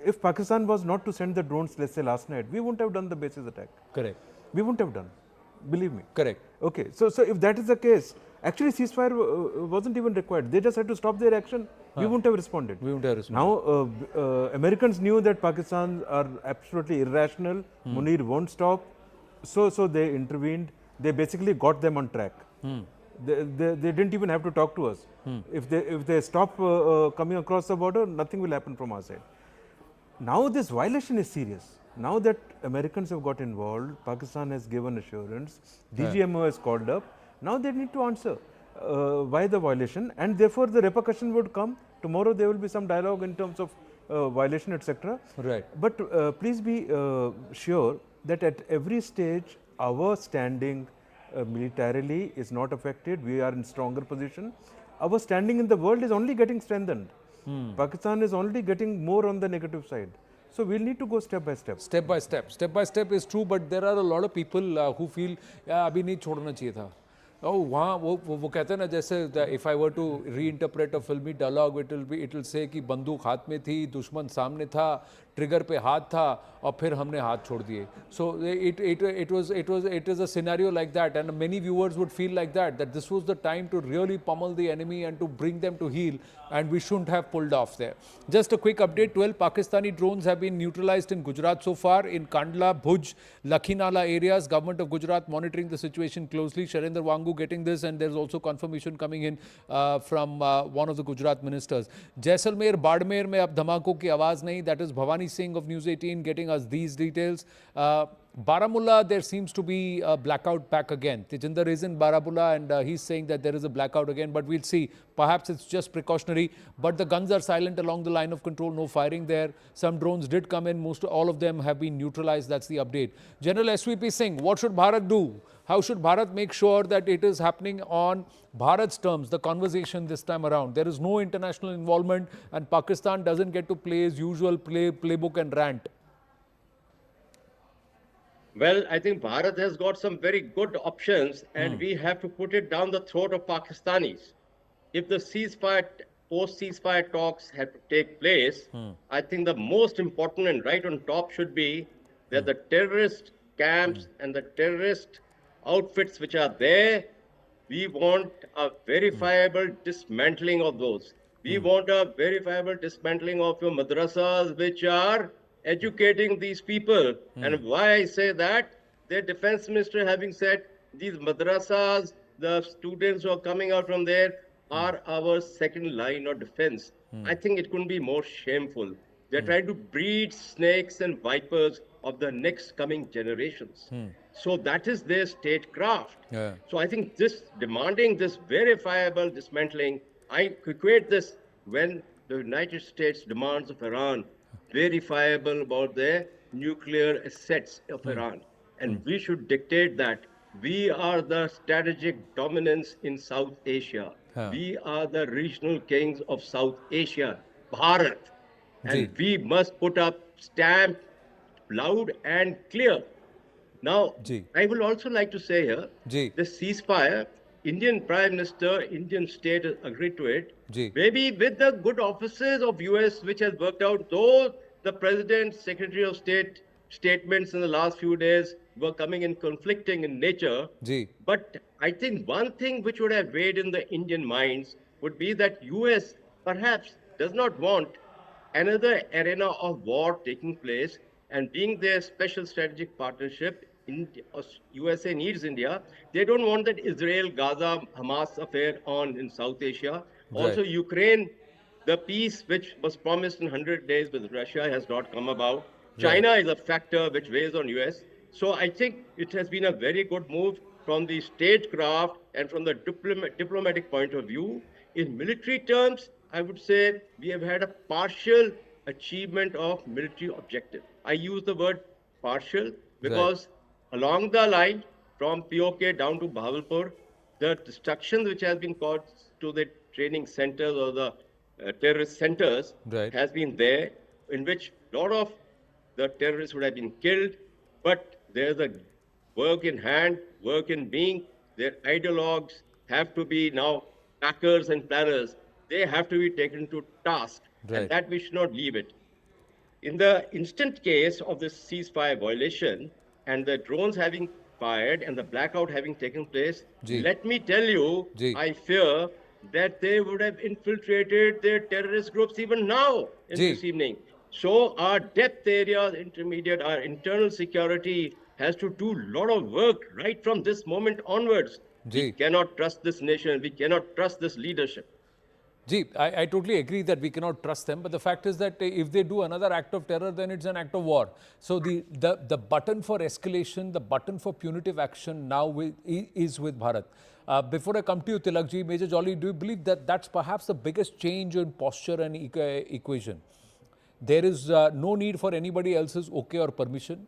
Speaker 3: if Pakistan was not to send the drones, let's say last night, we wouldn't have done the bases attack.
Speaker 1: Correct.
Speaker 3: We wouldn't have done. Believe me.
Speaker 1: Correct.
Speaker 3: Okay. So if that is the case, actually ceasefire wasn't even required. They just had to stop their action. We wouldn't have responded. Now, Americans knew that Pakistan are absolutely irrational. Munir won't stop. So they intervened. They basically got them on track. They didn't even have to talk to us. If they stop coming across the border, nothing will happen from our side. Now this violation is serious. Now that Americans have got involved, Pakistan has given assurance, DGMO has called up, now they need to answer why the violation, and therefore the repercussion would come. Tomorrow there will be some dialogue in terms of violation, etc.
Speaker 1: Right.
Speaker 3: But please be sure that at every stage our standing militarily is not affected. We are in stronger position. Our standing in the world is only getting strengthened. Pakistan is already getting more on the negative side. So we'll need to go step by step.
Speaker 1: Step by step. Step by step is true, but there are a lot of people who feel अभी नहीं छोड़ना चाहिए था. Oh, वहाँ वो कहते हैं ना जैसे if I were to reinterpret a filmy dialogue, it will say कि बंदूक हाथ में थी, दुश्मन सामने था, ट्रिगर पे हाथ था और फिर हमने हाथ छोड़ दिए. So it is a scenario like that, and many viewers would feel like that this was the time to really pummel the enemy and to bring them to heel, and we shouldn't have pulled off there. Just a quick update: 12 Pakistani drones have been neutralized in Gujarat so far, in Kandla, Bhuj, Lakhinala areas. Government of Gujarat monitoring the situation closely. Sharendra Wangu getting this, and there's also confirmation coming in from one of the Gujarat ministers. Jaisalmer, Badmer में अब धमाकों की आवाज नहीं. That is Bhavani Singh of News 18 getting us these details. Baramulla, there seems to be a blackout back again. Tejinder is in Baramulla and he's saying that there is a blackout again, but we'll see. Perhaps it's just precautionary, but the guns are silent along the line of control, no firing there. Some drones did come in, all of them have been neutralized. That's the update. General SVP Singh, what should Bharat do? How should Bharat make sure that it is happening on Bharat's terms, the conversation this time around? There is no international involvement and Pakistan doesn't get to play as usual playbook and rant.
Speaker 10: Well, I think Bharat has got some very good options and we have to put it down the throat of Pakistanis. if the post-ceasefire talks have to take place, I think the most important and right on top should be that the terrorist camps and the terrorist outfits which are there, we want a verifiable dismantling of those. We want a verifiable dismantling of your madrasas which are educating these people. And why I say that, their defense minister having said these madrasas, the students who are coming out from there are our second line of defense. I think it couldn't be more shameful. They're trying to breed snakes and vipers of the next coming generations. So that is their statecraft.
Speaker 1: Yeah.
Speaker 10: So I think this demanding this verifiable dismantling, I equate this when the United States demands of Iran verifiable about their nuclear assets of Iran. And we should dictate that we are the strategic dominance in South Asia. We are the regional kings of South Asia, Bharat. And we must put up stamp loud and clear. Now, I will also like to say here, the ceasefire, Indian Prime Minister, Indian state has agreed to it. Maybe with the good offices of US, which has worked out, though the President, Secretary of State statements in the last few days were coming in conflicting in nature. But I think one thing which would have weighed in the Indian minds would be that US perhaps does not want another arena of war taking place, and being their special strategic partnership, USA needs India. They don't want that Israel-Gaza Hamas affair on in South Asia. Also, Ukraine, the peace which was promised in 100 days with Russia has not come about. China is a factor which weighs on US. So I think it has been a very good move from the statecraft and from the diplomatic point of view. In military terms, I would say we have had a partial achievement of military objective. I use the word partial because along the line from POK down to Bahawalpur, the destruction which has been caused to the training centers or the terrorist centers has been there, in which a lot of the terrorists would have been killed, but there's a work in hand, work in being. Their ideologues have to be now packers and planners. They have to be taken to task, and that we should not leave it. In the instant case of this ceasefire violation and the drones having fired and the blackout having taken place, let me tell you, I fear that they would have infiltrated their terrorist groups even now in this evening. So our depth areas, intermediate, our internal security has to do a lot of work right from this moment onwards. We cannot trust this nation. We cannot trust this leadership.
Speaker 1: I totally agree that we cannot trust them, but the fact is that if they do another act of terror, then it's an act of war. So the button for escalation, the button for punitive action now is with Bharat. Before I come to you, Tilakji, Major Jolly, do you believe that that's perhaps the biggest change in posture and equation? There is no need for anybody else's okay or permission.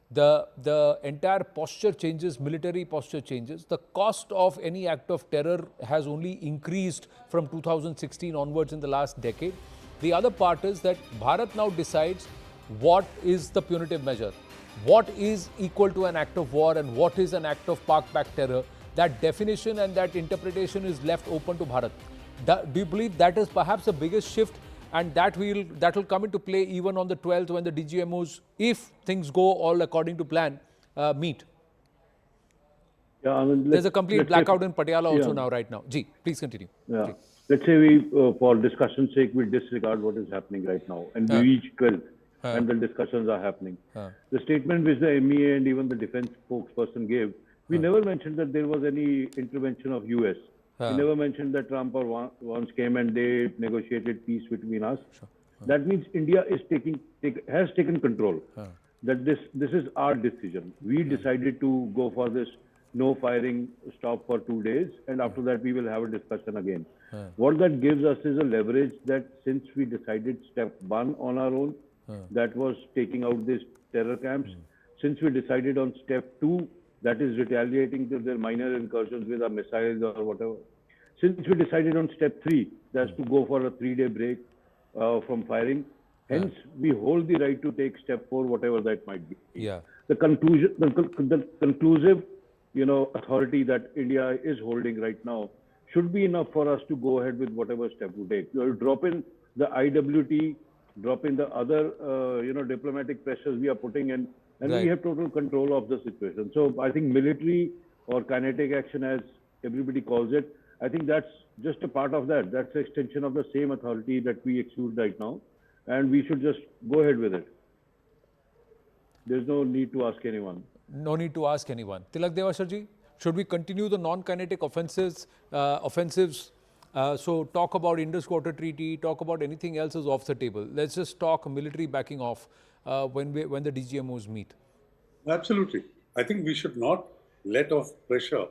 Speaker 1: The entire posture changes, military posture changes. The cost of any act of terror has only increased from 2016 onwards in the last decade. The other part is that Bharat now decides what is the punitive measure, what is equal to an act of war and what is an act of Pak-backed terror. That definition and that interpretation is left open to Bharat. Do you believe that is perhaps the biggest shift? And that will come into play even on the 12th when the DGMOs, if things go all according to plan, meet.
Speaker 11: Yeah, I mean,
Speaker 1: there's a complete blackout in Patiala also now, right now. Please continue.
Speaker 11: Yeah. Let's say we, for discussion's sake, we disregard what is happening right now and we reach 12th and the discussions are happening. The statement which the MEA and even the defense spokesperson gave, we never mentioned that there was any intervention of US. We never mentioned that Trump or once came and they negotiated peace between us. That means India is has taken control. That this is our decision. We decided to go for this no firing stop for 2 days, and after that we will have a discussion again. What that gives us is a leverage that since we decided step 1 on our own, that was taking out these terror camps. Since we decided on step 2, that is retaliating to their minor incursions with our missiles or whatever. Since we decided on step 3, that's to go for a 3-day break from firing. Hence, we hold the right to take step 4, whatever that might be. The conclusive, authority that India is holding right now should be enough for us to go ahead with whatever step we take. You drop in the IWT, drop in the other, diplomatic pressures we are putting in, and we have total control of the situation. So I think military or kinetic action, as everybody calls it, I think that's just a part of that. That's an extension of the same authority that we exude right now, and we should just go ahead with it. There's no need to ask anyone.
Speaker 1: No need to ask anyone. Tilak Devasharji, should we continue the non-kinetic offensives? So talk about Indus Water Treaty, talk about anything else is off the table. Let's just talk military backing off when the DGMOs meet.
Speaker 12: Absolutely. I think we should not let off pressure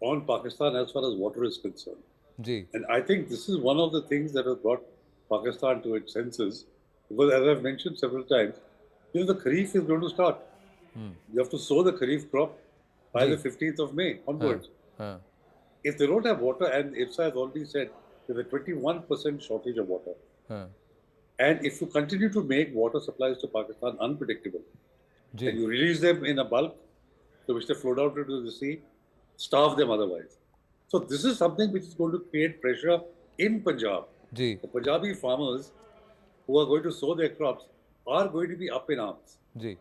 Speaker 12: on Pakistan as far as water is concerned. And I think this is one of the things that has brought Pakistan to its senses. Because as I've mentioned several times, the Kharif is going to start. You have to sow the Kharif crop by the 15th of May onwards. If they don't have water, and IFSA has already said there's a 21% shortage of water. And if you continue to make water supplies to Pakistan unpredictable, and you release them in a bulk, to which they float out into the sea, starve them otherwise. So this is something which is going to create pressure in Punjab. The Punjabi farmers who are going to sow their crops are going to be up in arms.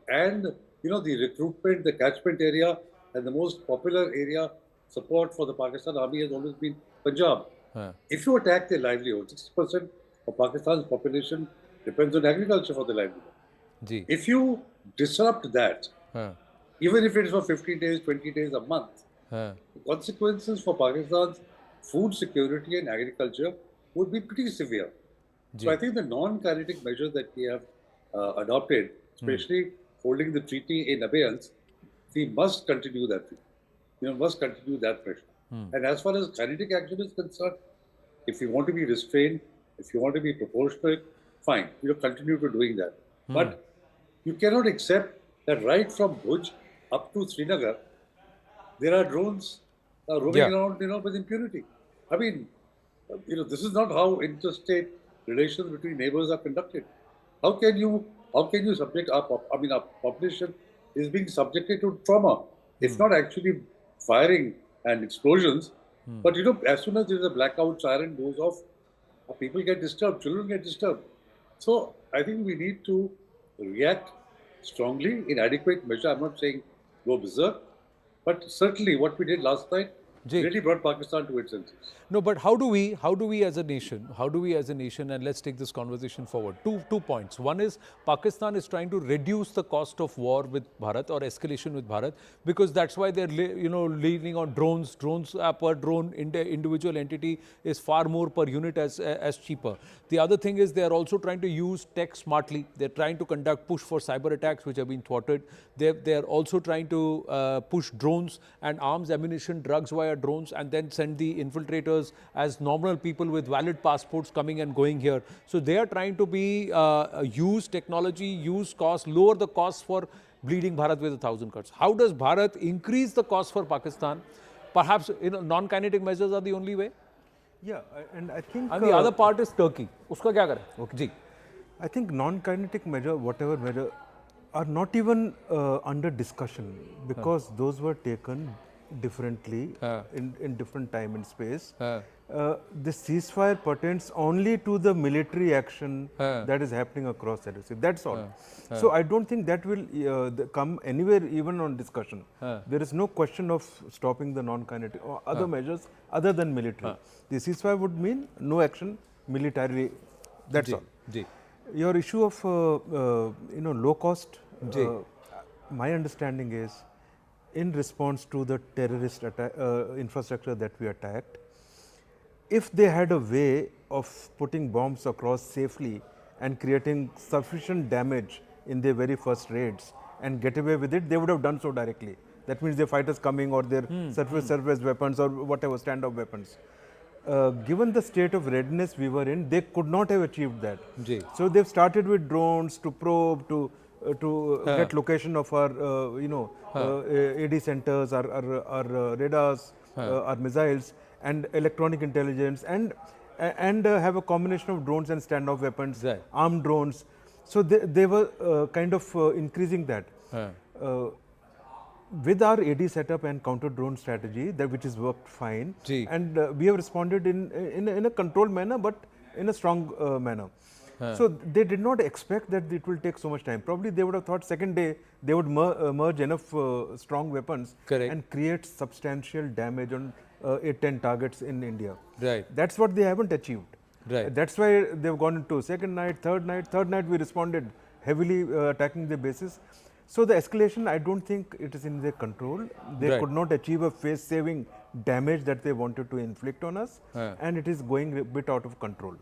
Speaker 12: And the recruitment, the catchment area, and the most popular area support for the Pakistan army has always been Punjab. If you attack their livelihood, 60% of Pakistan's population depends on agriculture for their livelihood. If you disrupt that, even if it is for 15 days, 20 days, a month, the consequences for Pakistan's food security and agriculture would be pretty severe. So I think the non-kinetic measures that we have adopted, especially holding the treaty in abeyance, we must continue that. Must continue that pressure. And as far as kinetic action is concerned, if you want to be restrained, if you want to be proportionate, fine, continue to doing that. But you cannot accept that right from Bhuj up to Srinagar, there are drones roaming around, with impunity. I mean, this is not how interstate relations between neighbors are conducted. How can you subject our population is being subjected to trauma? It's not actually firing and explosions, but as soon as there is a blackout siren goes off, people get disturbed, children get disturbed. So I think we need to react strongly in adequate measure. I'm not saying go berserk, but certainly what we did last night really brought Pakistan to its senses.
Speaker 1: No, but how do we as a nation, and let's take this conversation forward. Two points. One is Pakistan is trying to reduce the cost of war with Bharat or escalation with Bharat, because that's why they're leaning on drones. Drones per drone individual entity is far more per unit as cheaper. The other thing is they are also trying to use tech smartly. They're trying to push for cyber attacks which have been thwarted. They're also trying to push drones and arms, ammunition, drugs via drones, and then send the infiltrators as normal people with valid passports coming and going here. So they are trying to use technology, use cost, lower the cost for bleeding Bharat with 1,000 cuts. How does Bharat increase the cost for Pakistan? Perhaps non-kinetic measures are the only way.
Speaker 3: Yeah, and I think...
Speaker 1: And the other part is Turkey. Uska kya kare? Okay.
Speaker 3: I think non-kinetic measure, whatever measure, are not even under discussion, because those were taken differently in different time and space. The ceasefire pertains only to the military action that is happening across the sea. That's all. So I don't think that will come anywhere even on discussion. There is no question of stopping the non-kinetic or other measures other than military. The ceasefire would mean no action militarily. That's all. Your issue of low cost, my understanding is, in response to the terrorist infrastructure that we attacked, if they had a way of putting bombs across safely and creating sufficient damage in their very first raids and get away with it, they would have done so directly. That means their fighters coming or their surface weapons or whatever stand-off weapons. Given the state of readiness we were in, they could not have achieved that. So they've started with drones to probe, to get location of our AD centers, our radars, our missiles, and electronic intelligence, and have a combination of drones and standoff weapons, armed drones. So they were kind of increasing that. with our AD setup and counter drone strategy, that which has worked fine, and we have responded in a controlled manner, but in a strong manner. So they did not expect that it will take so much time. Probably they would have thought second day they would merge enough strong weapons and create substantial damage on 8-10 targets in India.
Speaker 1: Right.
Speaker 3: That's what they haven't achieved.
Speaker 1: Right.
Speaker 3: That's why they've gone into second night, third night. Third night we responded heavily attacking the bases. So the escalation, I don't think it is in their control. They could not achieve a face-saving damage that they wanted to inflict on us, and it is going a bit out of control.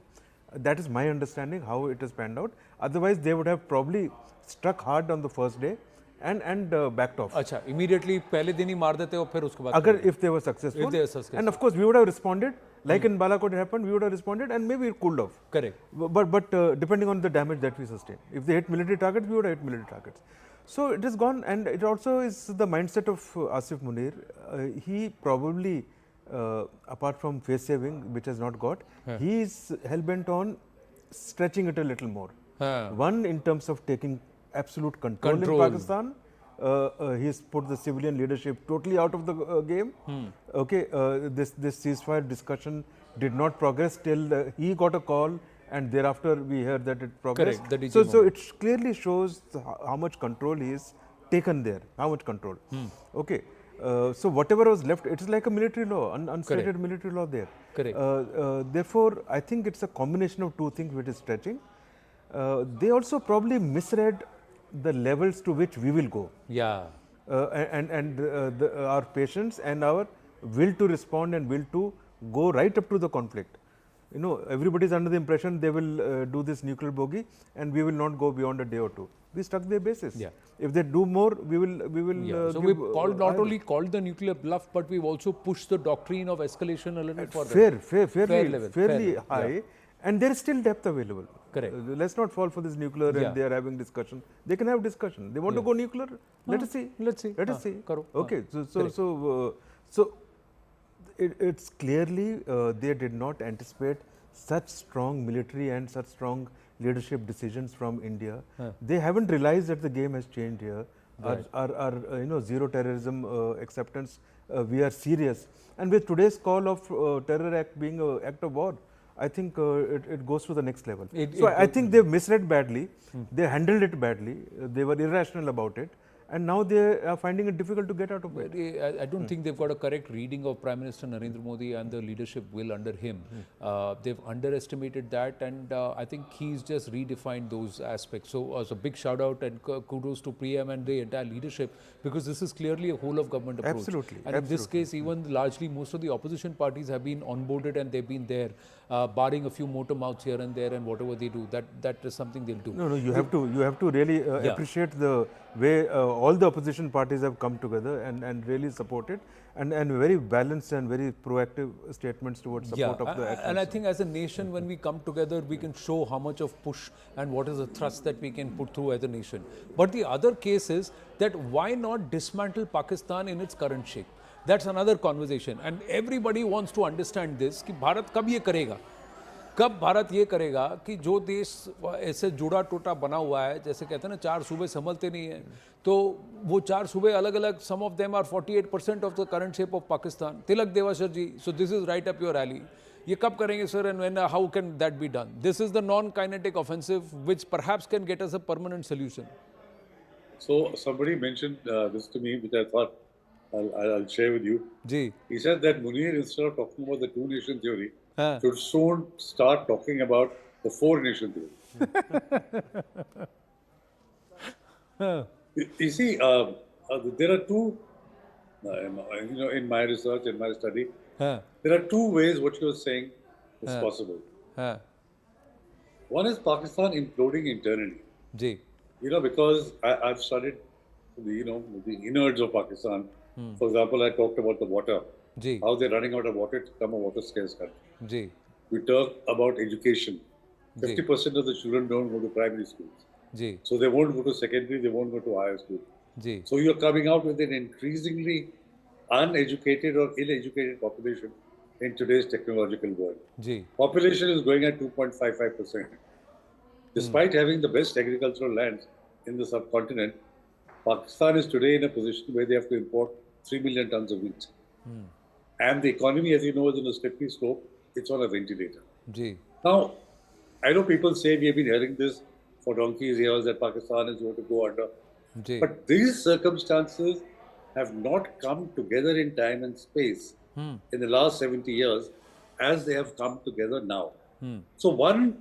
Speaker 3: That is my understanding how it has panned out. Otherwise, they would have probably struck hard on the first day and backed off.
Speaker 1: अच्छा, immediately पहले दिन ही मार देते हो फिर उसके बाद.
Speaker 3: अगर if they were successful, and of course we would have responded like in Balakot it happened. We would have responded and maybe it cooled off.
Speaker 1: Correct.
Speaker 3: But depending on the damage that we sustain, if they hit military targets, we would have hit military targets. So it is gone, and it also is the mindset of Asif Munir. He probably, apart from face saving, which has not got, he is hell bent on stretching it a little more. One, in terms of taking absolute control in Pakistan. He has put the civilian leadership totally out of the game. Okay, this ceasefire discussion did not progress till he got a call, and thereafter we heard that it progressed.
Speaker 1: Correct.
Speaker 3: So it clearly shows how much control he is taken there. How much control? Okay. So whatever was left, it is like a military law, unstated military law there.
Speaker 1: Correct.
Speaker 3: Therefore, I think it's a combination of two things which is stretching. They also probably misread the levels to which we will go.
Speaker 1: Yeah.
Speaker 3: Our patience and our will to respond and will to go right up to the conflict. You know, everybody is under the impression they will do this nuclear bogey and we will not go beyond a day or two. We stuck their bases.
Speaker 1: Yeah.
Speaker 3: If they do more, we will.
Speaker 1: So we've not only called the nuclear bluff, but we've also pushed the doctrine of escalation a little further.
Speaker 3: Fairly high. Yeah. And there is still depth available.
Speaker 1: Correct.
Speaker 3: Let's not fall for this nuclear and they are having discussion. They can have discussion. They want to go nuclear. Let us see.
Speaker 1: Let's see.
Speaker 3: Let us see.
Speaker 1: Karo.
Speaker 3: Okay. So it's clearly they did not anticipate such strong military and such strong leadership decisions from India. They haven't realized that the game has changed here.
Speaker 1: Right.
Speaker 3: Our zero terrorism acceptance. We are serious. And with today's call of terror act being an act of war, I think it goes to the next level. I think they've misread badly, they handled it badly, they were irrational about it, and now they are finding it difficult to get out of it.
Speaker 1: I don't think they've got a correct reading of Prime Minister Narendra Modi and the leadership will under him. They've underestimated that, and I think he's just redefined those aspects. So a big shout out and kudos to PM and the entire leadership, because this is clearly a whole of government approach.
Speaker 3: Absolutely.
Speaker 1: And in this case, even largely most of the opposition parties have been onboarded and they've been there, barring a few motor mouths here and there, and whatever they do, that is something they'll do.
Speaker 3: No, you have to really appreciate the way all the opposition parties have come together and really supported, and very balanced and very proactive statements towards support of the actions.
Speaker 1: And I think as a nation, when we come together, we can show how much of push and what is the thrust that we can put through as a nation. But the other case is that why not dismantle Pakistan in its current shape? That's another conversation, and everybody wants to understand this कि भारत कब ये करेगा, कब भारत ये करेगा कि जो देश ऐसे जुड़ा टूटा बना हुआ है, जैसे कहते हैं ना 4 सूबे संभलते नहीं हैं, तो वो 4 सूबे अलग अलग, some of them are 48% of the current shape of Pakistan. Tilak Devashar ji, so this is right up your alley. ये कब करेंगे sir, and when, how can that be done? This is the non-kinetic offensive which perhaps can get us a permanent solution.
Speaker 12: So somebody mentioned this to me, which I thought I'll share with you.
Speaker 1: Ji.
Speaker 12: He said that Munir, instead of talking about the 2-nation theory, should soon start talking about the 4-nation theory. You see, there are two, in my research, in my study, there are 2 ways what you are saying is possible. One is Pakistan imploding internally.
Speaker 1: Ji.
Speaker 12: Because I've studied the innards of Pakistan. For example, I talked about the water.
Speaker 1: Ji.
Speaker 12: How they're running out of water to become a water scarce country.
Speaker 1: Ji.
Speaker 12: We talk about education. 50% of the children don't go to primary schools.
Speaker 1: Ji.
Speaker 12: So they won't go to secondary, they won't go to higher school.
Speaker 1: Ji.
Speaker 12: So you're coming out with an increasingly uneducated or ill-educated population in today's technological world.
Speaker 1: Ji.
Speaker 12: Population is going at 2.55%. Despite having the best agricultural lands in the subcontinent, Pakistan is today in a position where they have to import 3 million tons of wheat. And the economy, as you know, is in a slippery slope. It's on a ventilator.
Speaker 1: Ji.
Speaker 12: Now, I know people say we have been hearing this for donkey's years that Pakistan is going to go under.
Speaker 1: Ji.
Speaker 12: But these circumstances have not come together in time and space in the last 70 years as they have come together now. So one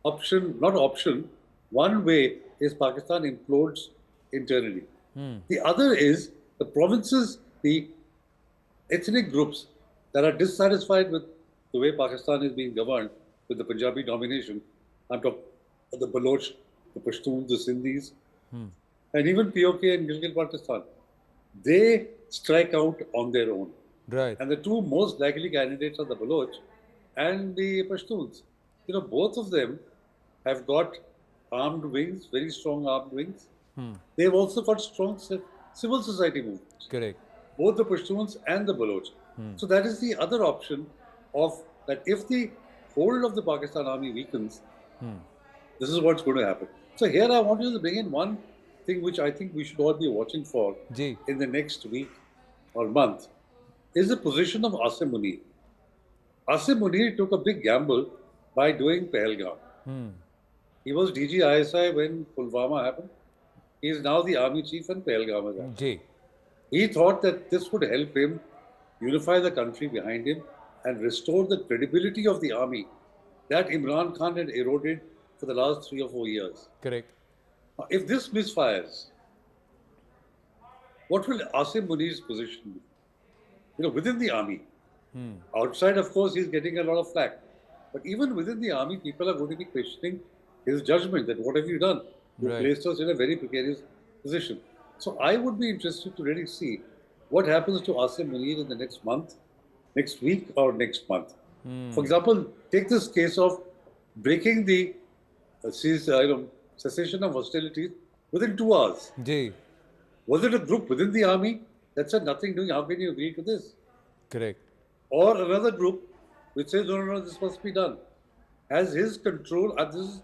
Speaker 12: option, not option, one way is Pakistan implodes internally. The other is the provinces, the ethnic groups that are dissatisfied with the way Pakistan is being governed with the Punjabi domination. I'm talking of the Baloch, the Pashtuns, the Sindhis, and even POK and Gilgit-Baltistan. They strike out on their own.
Speaker 1: Right.
Speaker 12: And the two most likely candidates are the Baloch and the Pashtuns. You know, both of them have got armed wings, very strong armed wings. They've also got strong civil society movements.
Speaker 1: Correct.
Speaker 12: Both the Pashtuns and the Baloch. So that is the other option of that if the hold of the Pakistan army weakens, this is what's going to happen. So here I want you to bring in one thing which I think we should all be watching for in the next week or month is the position of Asim Munir. Asim Munir took a big gamble by doing Pahalgam. He was DG ISI when Pulwama happened. He is now the army chief and Pahalgam has happened. He thought that this would help him unify the country behind him and restore the credibility of the army that Imran Khan had eroded for the last 3 or 4 years.
Speaker 1: Correct.
Speaker 12: Now, if this misfires, what will Asim Munir's position be? You know, within the army. Outside, of course, he's getting a lot of flack. But even within the army, people are going to be questioning his judgment that what have you done? You placed us in a very precarious position. So I would be interested to really see what happens to Asim Munir in the next month, next week or next month. For example, take this case of breaking the cessation of hostilities within 2 hours. Was it a group within the army that said nothing doing? How can you agree to this?
Speaker 1: Correct.
Speaker 12: Or another group which says, no, this must be done. Has his control, and this is,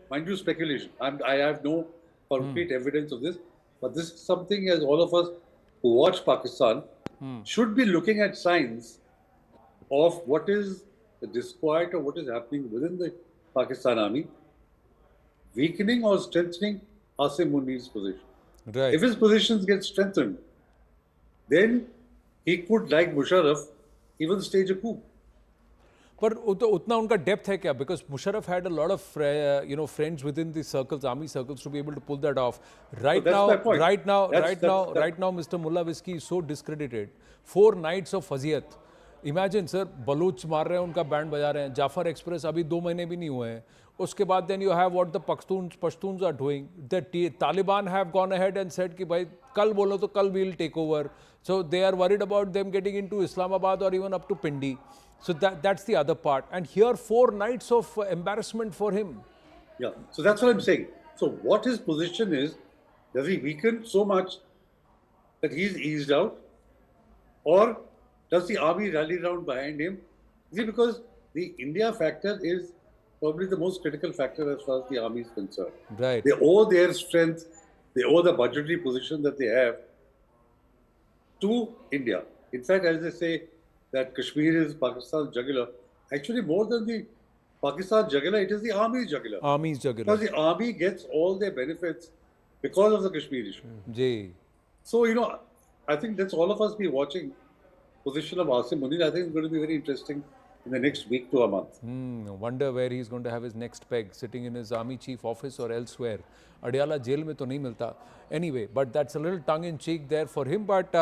Speaker 12: mind you, speculation. I have no concrete evidence of this, but this is something as all of us who watch Pakistan should be looking at signs of what is the disquiet or what is happening within the Pakistan army, weakening or strengthening Asim Munir's position.
Speaker 1: Right.
Speaker 12: If his positions get strengthened, then he could, like Musharraf, even stage a coup.
Speaker 1: पर उतना उनका depth है क्या? Because Musharraf had a lot of friends within the circles, army circles, to be able to pull that off. Right now, Mr. Mullah Viski is so discredited. 4 nights of faziyat. Imagine, sir, Baloch मार रहे हैं, उनका band बजा रहे हैं. Jafar Express अभी 2 महीने भी नहीं हुए हैं. उसके बाद then you have what the Pashtuns are doing. The Taliban have gone ahead and said कि भाई कल बोलो तो कल we'll take over. So they are worried about them getting into Islamabad or even up to Pindi. So that's the other part. And here 4 nights of embarrassment for him.
Speaker 12: Yeah, so that's what I'm saying. So what his position is, does he weaken so much that he's eased out? Or does the army rally around behind him? See, because the India factor is probably the most critical factor as far as the army is concerned.
Speaker 1: Right.
Speaker 12: They owe their strength, they owe the budgetary position that they have to India. In fact, as they say, that Kashmir is Pakistan's jugular. Actually, more than the Pakistan jugular, it is the army's jugular.
Speaker 1: Army's jugular.
Speaker 12: Because the army gets all their benefits because of the Kashmir issue. So, you know, I think that's all of us be watching position of Asim Munir. I think it's going to be very interesting in the next week to a month.
Speaker 1: Wonder where he's going to have his next peg, sitting in his army chief office or elsewhere. Adiala jail mein to nahi milta. Anyway, but that's a little tongue-in-cheek there for him, but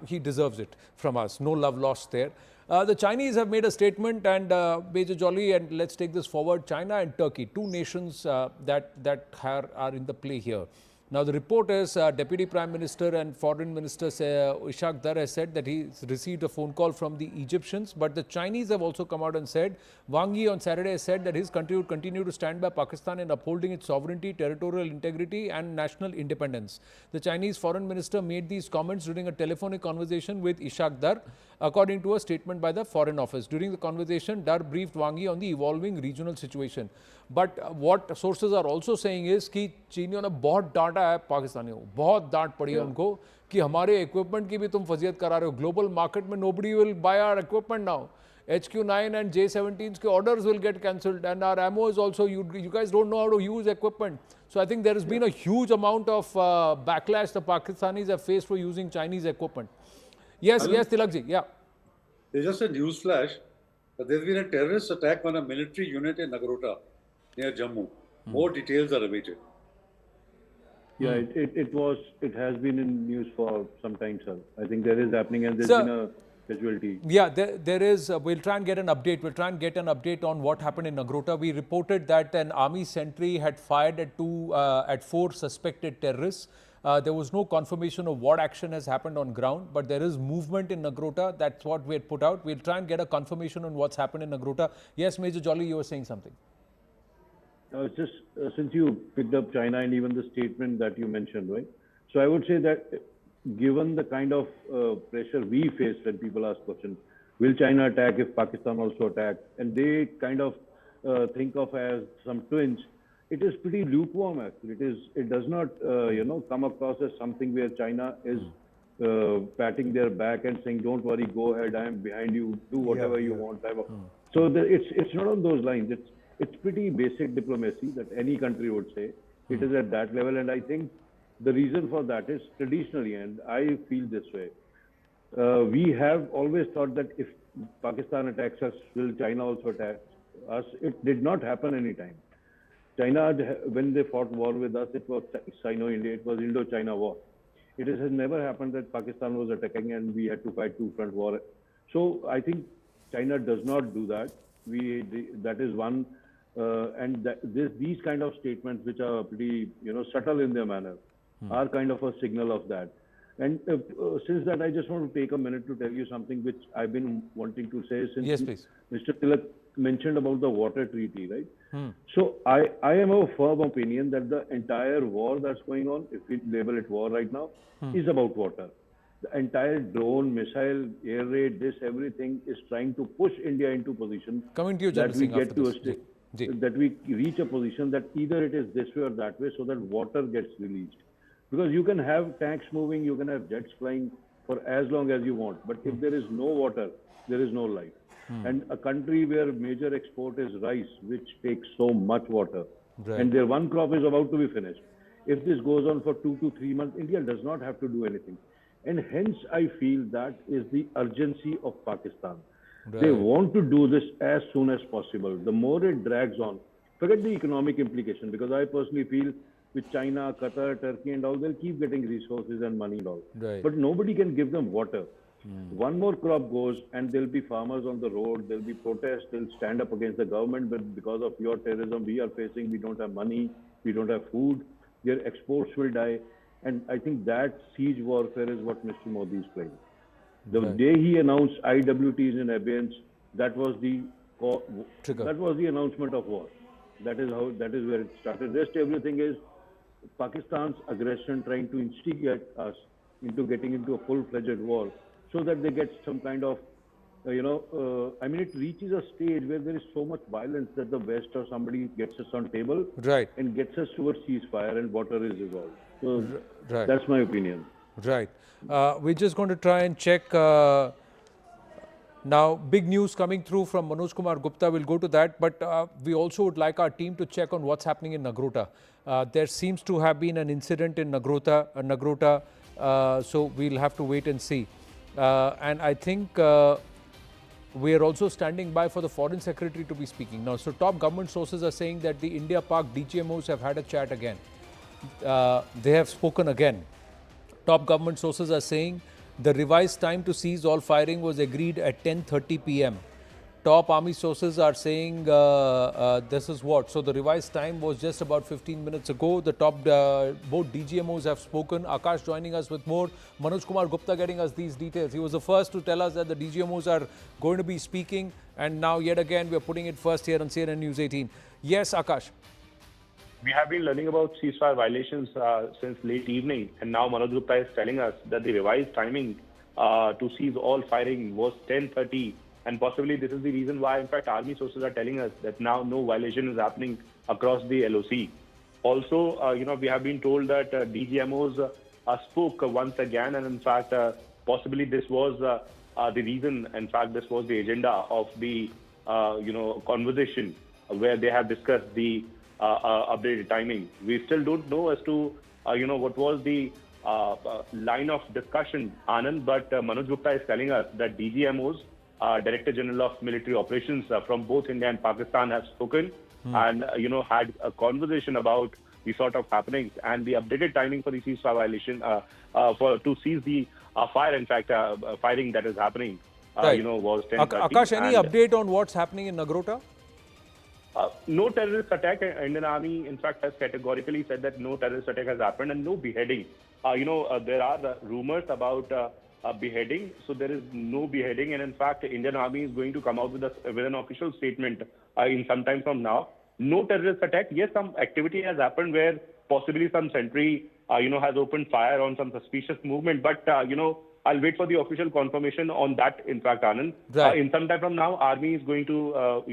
Speaker 1: he deserves it from us. No love lost there. The Chinese have made a statement, and Major Jolly, and let's take this forward, China and Turkey, 2 nations that are in the play here. Now, the report is Deputy Prime Minister and Foreign Minister Ishaq Dar has said that he received a phone call from the Egyptians, but the Chinese have also come out and said, Wang Yi on Saturday said that his country would continue to stand by Pakistan in upholding its sovereignty, territorial integrity and national independence. The Chinese Foreign Minister made these comments during a telephonic conversation with Ishaq Dar. according to a statement by the Foreign Office. During the conversation, Dar briefed Wang Yi on the evolving regional situation. But what sources are also saying is कि चीनियों ने बहुत डांटा है पाकिस्तानियों को, बहुत डांट पड़ी है उनको कि हमारे equipment की भी तुम फजीयत करा रहे हो. Global market में nobody will buy our equipment now. HQ9 and J17s के orders will get cancelled, and our ammo is also, you guys don't know how to use equipment. So I think there has been a huge amount of backlash the Pakistanis have faced for using Chinese equipment. Yes, yes, Tilakji, yeah.
Speaker 12: There's just a news flash that there's been a terrorist attack on a military unit in Nagrota near Jammu. More details are awaited.
Speaker 11: Yeah, it has been in news for some time, sir. I think there is happening, and there's been a casualty.
Speaker 1: Yeah, there is. We'll try and get an update. We'll try and get an update on what happened in Nagrota. We reported that an army sentry had fired at 4 suspected terrorists. There was no confirmation of what action has happened on ground, but there is movement in Nagrota. That's what we had put out. We'll try and get a confirmation on what's happened in Nagrota. Yes, Major Jolly, you were saying something.
Speaker 11: Just since you picked up China and even the statement that you mentioned, right? So I would say that given the kind of pressure we face when people ask questions, will China attack if Pakistan also attacks? And they kind of think of as some twins. It is pretty lukewarm actually. It does not come across as something where China is patting their back and saying, "Don't worry, go ahead. I am behind you. Do whatever you want." So it's not on those lines. It's pretty basic diplomacy that any country would say. It is at that level, and I think the reason for that is traditionally, and I feel this way, we have always thought that if Pakistan attacks us, will China also attack us? It did not happen any time. China, when they fought war with us, it was Sino-India, it was Indo-China war. It has never happened that Pakistan was attacking and we had to fight two-front war. So I think China does not do that. That is one. And these kind of statements, which are pretty subtle in their manner, are kind of a signal of that. And since that, I just want to take a minute to tell you something which I've been wanting to say since
Speaker 1: yes, please.
Speaker 11: Mr. Tilak mentioned about the water treaty, right? So I am of a firm opinion that the entire war that's going on, if we label it war right now, is about water. The entire drone, missile, air raid, everything is trying to push India into position that we get to a state, that we reach a position that either it is this way or that way, so that water gets released. Because you can have tanks moving, you can have jets flying for as long as you want, but if there is no water, there is no life. And a country where major export is rice, which takes so much water, and their one crop is about to be finished. If this goes on for 2 to 3 months, India does not have to do anything. And hence, I feel that is the urgency of Pakistan. They want to do this as soon as possible. The more it drags on, forget the economic implication, because I personally feel with China, Qatar, Turkey and all, they'll keep getting resources and money and all. But nobody can give them water. One more crop goes and there'll be farmers on the road, there'll be protests, they'll stand up against the government, but because of your terrorism we are facing, we don't have money, we don't have food, their exports will die. And I think that siege warfare is what Mr. Modi is playing. The day he announced IWTs in abeyance, that was the announcement of war. That is where it started. Rest everything is Pakistan's aggression trying to instigate us into getting into a full-fledged war, so that they get some kind of, it reaches a stage where there is so much violence that the West or somebody gets us on table and gets us towards ceasefire and water is resolved. So that's my opinion.
Speaker 1: Right. We're just going to try and check. Now, big news coming through from Manoj Kumar Gupta. We'll go to that. But we also would like our team to check on what's happening in Nagrota. There seems to have been an incident in Nagrota. So we'll have to wait and see. And I think we are also standing by for the Foreign Secretary to be speaking. Now, so top government sources are saying that the India-Pak DGMOs have had a chat again. They have spoken again. Top government sources are saying the revised time to cease all firing was agreed at 10:30 p.m. Top army sources are saying this is what. So the revised time was just about 15 minutes ago. The top both DGMOs have spoken. Akash joining us with more. Manoj Kumar Gupta getting us these details. He was the first to tell us that the DGMOs are going to be speaking. And now yet again we are putting it first here on CNN News 18. Yes, Akash.
Speaker 13: We have been learning about ceasefire violations since late evening, and now Manoj Gupta is telling us that the revised timing to cease all firing was 10:30, and possibly this is the reason why, in fact, army sources are telling us that now no violation is happening across the LOC. Also, we have been told that DGMOs spoke once again, and in fact, possibly this was the reason. In fact, this was the agenda of the conversation where they have discussed the updated timing. We still don't know as to what was the line of discussion, Anand, but Manoj Gupta is telling us that DGMOs, Director General of Military Operations from both India and Pakistan, have spoken and had a conversation about the sort of happenings and the updated timing for the ceasefire violation to cease the fire. In fact, firing that is happening, was 10:30.
Speaker 1: Akash, any update on what's happening in Nagrota?
Speaker 13: No terrorist attack. Indian Army, in fact, has categorically said that no terrorist attack has happened and no beheading. There are rumors about beheading, so there is no beheading. And in fact, Indian Army is going to come out with an official statement in some time from now. No terrorist attack. Yes, some activity has happened where possibly some sentry, has opened fire on some suspicious movement. But I'll wait for the official confirmation on that. In fact, Anand,
Speaker 1: right.
Speaker 13: In some time from now, Army is going to,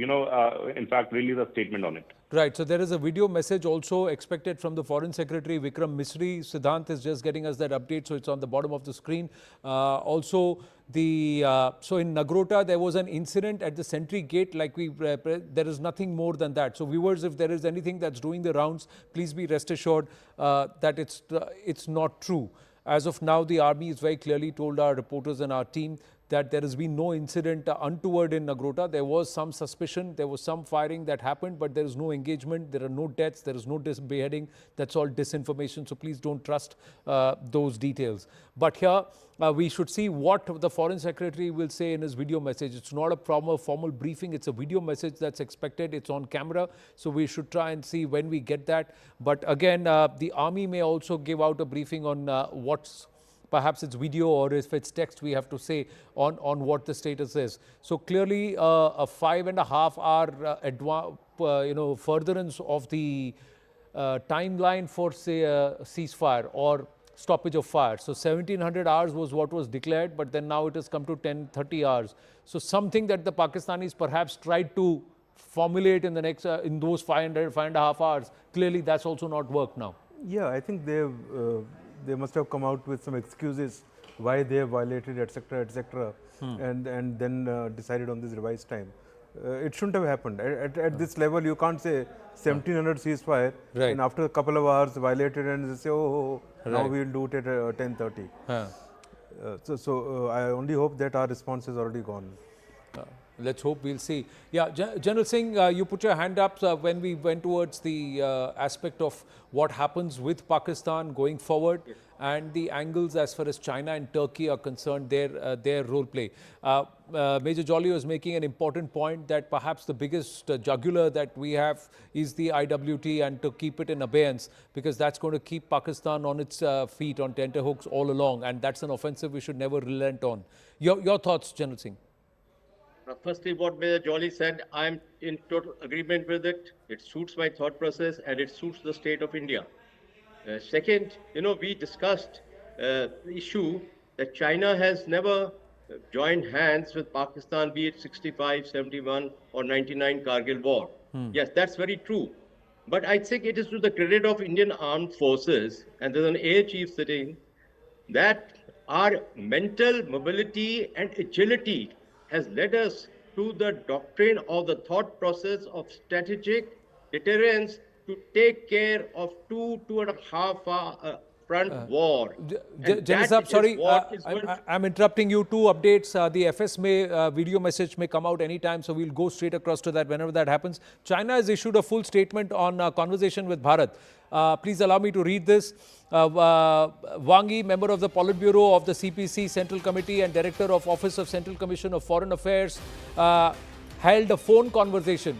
Speaker 13: in fact, release a statement on it.
Speaker 1: Right. So there is a video message also expected from the Foreign Secretary Vikram Misri. Siddhant is just getting us that update, so it's on the bottom of the screen. Also, so in Nagrota there was an incident at the sentry gate. Like there is nothing more than that. So viewers, if there is anything that's doing the rounds, please be rest assured that it's not true. As of now, the army has very clearly told our reporters and our team that there has been no incident untoward in Nagrota. There was some suspicion, there was some firing that happened, but there is no engagement, there are no deaths, there is no beheading. That's all disinformation, so please don't trust those details. But here, we should see what the Foreign Secretary will say in his video message. It's not a formal briefing, it's a video message that's expected. It's on camera, so we should try and see when we get that. But again, the army may also give out a briefing on what's perhaps it's video, or if it's text, we have to say on what the status is. So clearly, a 5.5 hour furtherance of the timeline for, say, a ceasefire or stoppage of fire. So 1700 hours was what was declared, but then now it has come to 1030 hours. So something that the Pakistanis perhaps tried to formulate in the next in those 5.5 hours. Clearly, that's also not worked now.
Speaker 3: Yeah, I think they must have come out with some excuses why they have violated, etc., and then decided on this revised time. It shouldn't have happened. At this level, you can't say 1700 ceasefire,
Speaker 1: right,
Speaker 3: and after a couple of hours violated and say,
Speaker 1: right,
Speaker 3: now we will do it at 10:30. So I only hope that our response is already gone.
Speaker 1: Let's hope, we'll see. Yeah, General Singh, you put your hand up when we went towards the aspect of what happens with Pakistan going forward, yes, and the angles as far as China and Turkey are concerned, their role play. Major Jolly was making an important point that perhaps the biggest jugular that we have is the IWT, and to keep it in abeyance, because that's going to keep Pakistan on its feet, on tenterhooks all along, and that's an offensive we should never relent on. Your thoughts, General Singh?
Speaker 10: Firstly, what Major Jolly said, I'm in total agreement with it. It suits my thought process and it suits the state of India. Second, we discussed the issue that China has never joined hands with Pakistan, be it 65, 71 or 99 Kargil war. Yes, that's very true. But I think it is to the credit of Indian armed forces, and there's an air chief sitting, that our mental mobility and agility has led us to the doctrine of the thought process of strategic deterrence to take care of 2.5 hour front war.
Speaker 1: General, sorry, I'm interrupting you. 2 updates. The FS video message may come out anytime, so we'll go straight across to that whenever that happens. China has issued a full statement on conversation with Bharat. Please allow me to read this. Wang Yi, member of the Politburo of the CPC Central Committee and Director of Office of Central Commission of Foreign Affairs, held a phone conversation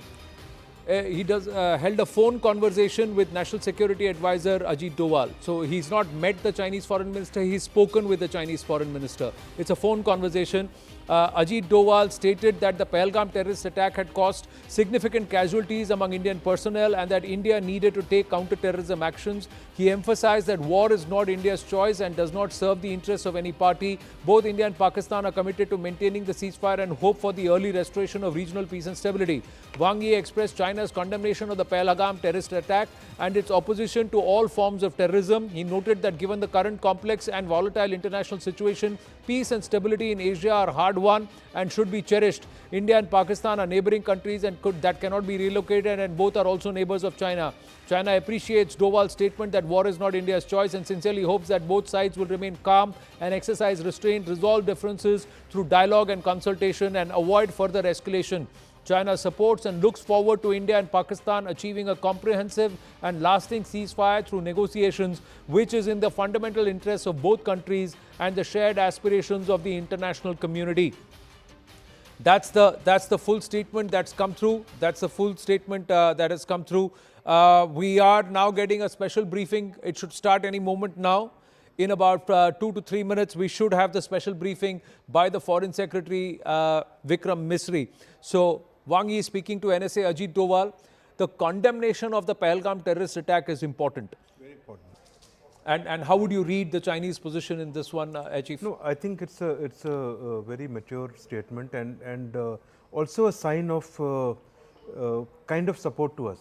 Speaker 1: held a phone conversation with National Security Advisor Ajit Doval. So he's not met the Chinese foreign minister, he's spoken with the Chinese foreign minister. It's a phone conversation. Ajit Doval stated that the Pahalgam terrorist attack had caused significant casualties among Indian personnel and that India needed to take counter-terrorism actions. He emphasized that war is not India's choice and does not serve the interests of any party. Both India and Pakistan are committed to maintaining the ceasefire and hope for the early restoration of regional peace and stability. Wang Yi expressed China's condemnation of the Pahalgam terrorist attack and its opposition to all forms of terrorism. He noted that given the current complex and volatile international situation, peace and stability in Asia are hard won and should be cherished. India and Pakistan are neighboring countries and that cannot be relocated, and both are also neighbors of China. China appreciates Doval's statement that war is not India's choice and sincerely hopes that both sides will remain calm and exercise restraint, resolve differences through dialogue and consultation and avoid further escalation. China supports and looks forward to India and Pakistan achieving a comprehensive and lasting ceasefire through negotiations, which is in the fundamental interests of both countries and the shared aspirations of the international community. That's the full statement that's come through. That's the full statement that has come through. We are now getting a special briefing. It should start any moment now. In about 2 to 3 minutes, we should have the special briefing by the Foreign Secretary Vikram Misri. So Wang Yi speaking to NSA Ajit Doval. The condemnation of the Pahalgam terrorist attack is important.
Speaker 3: Very important.
Speaker 1: And how would you read the Chinese position in this one, Chief?
Speaker 3: No, I think it's a very mature statement and also a sign of kind of support to us.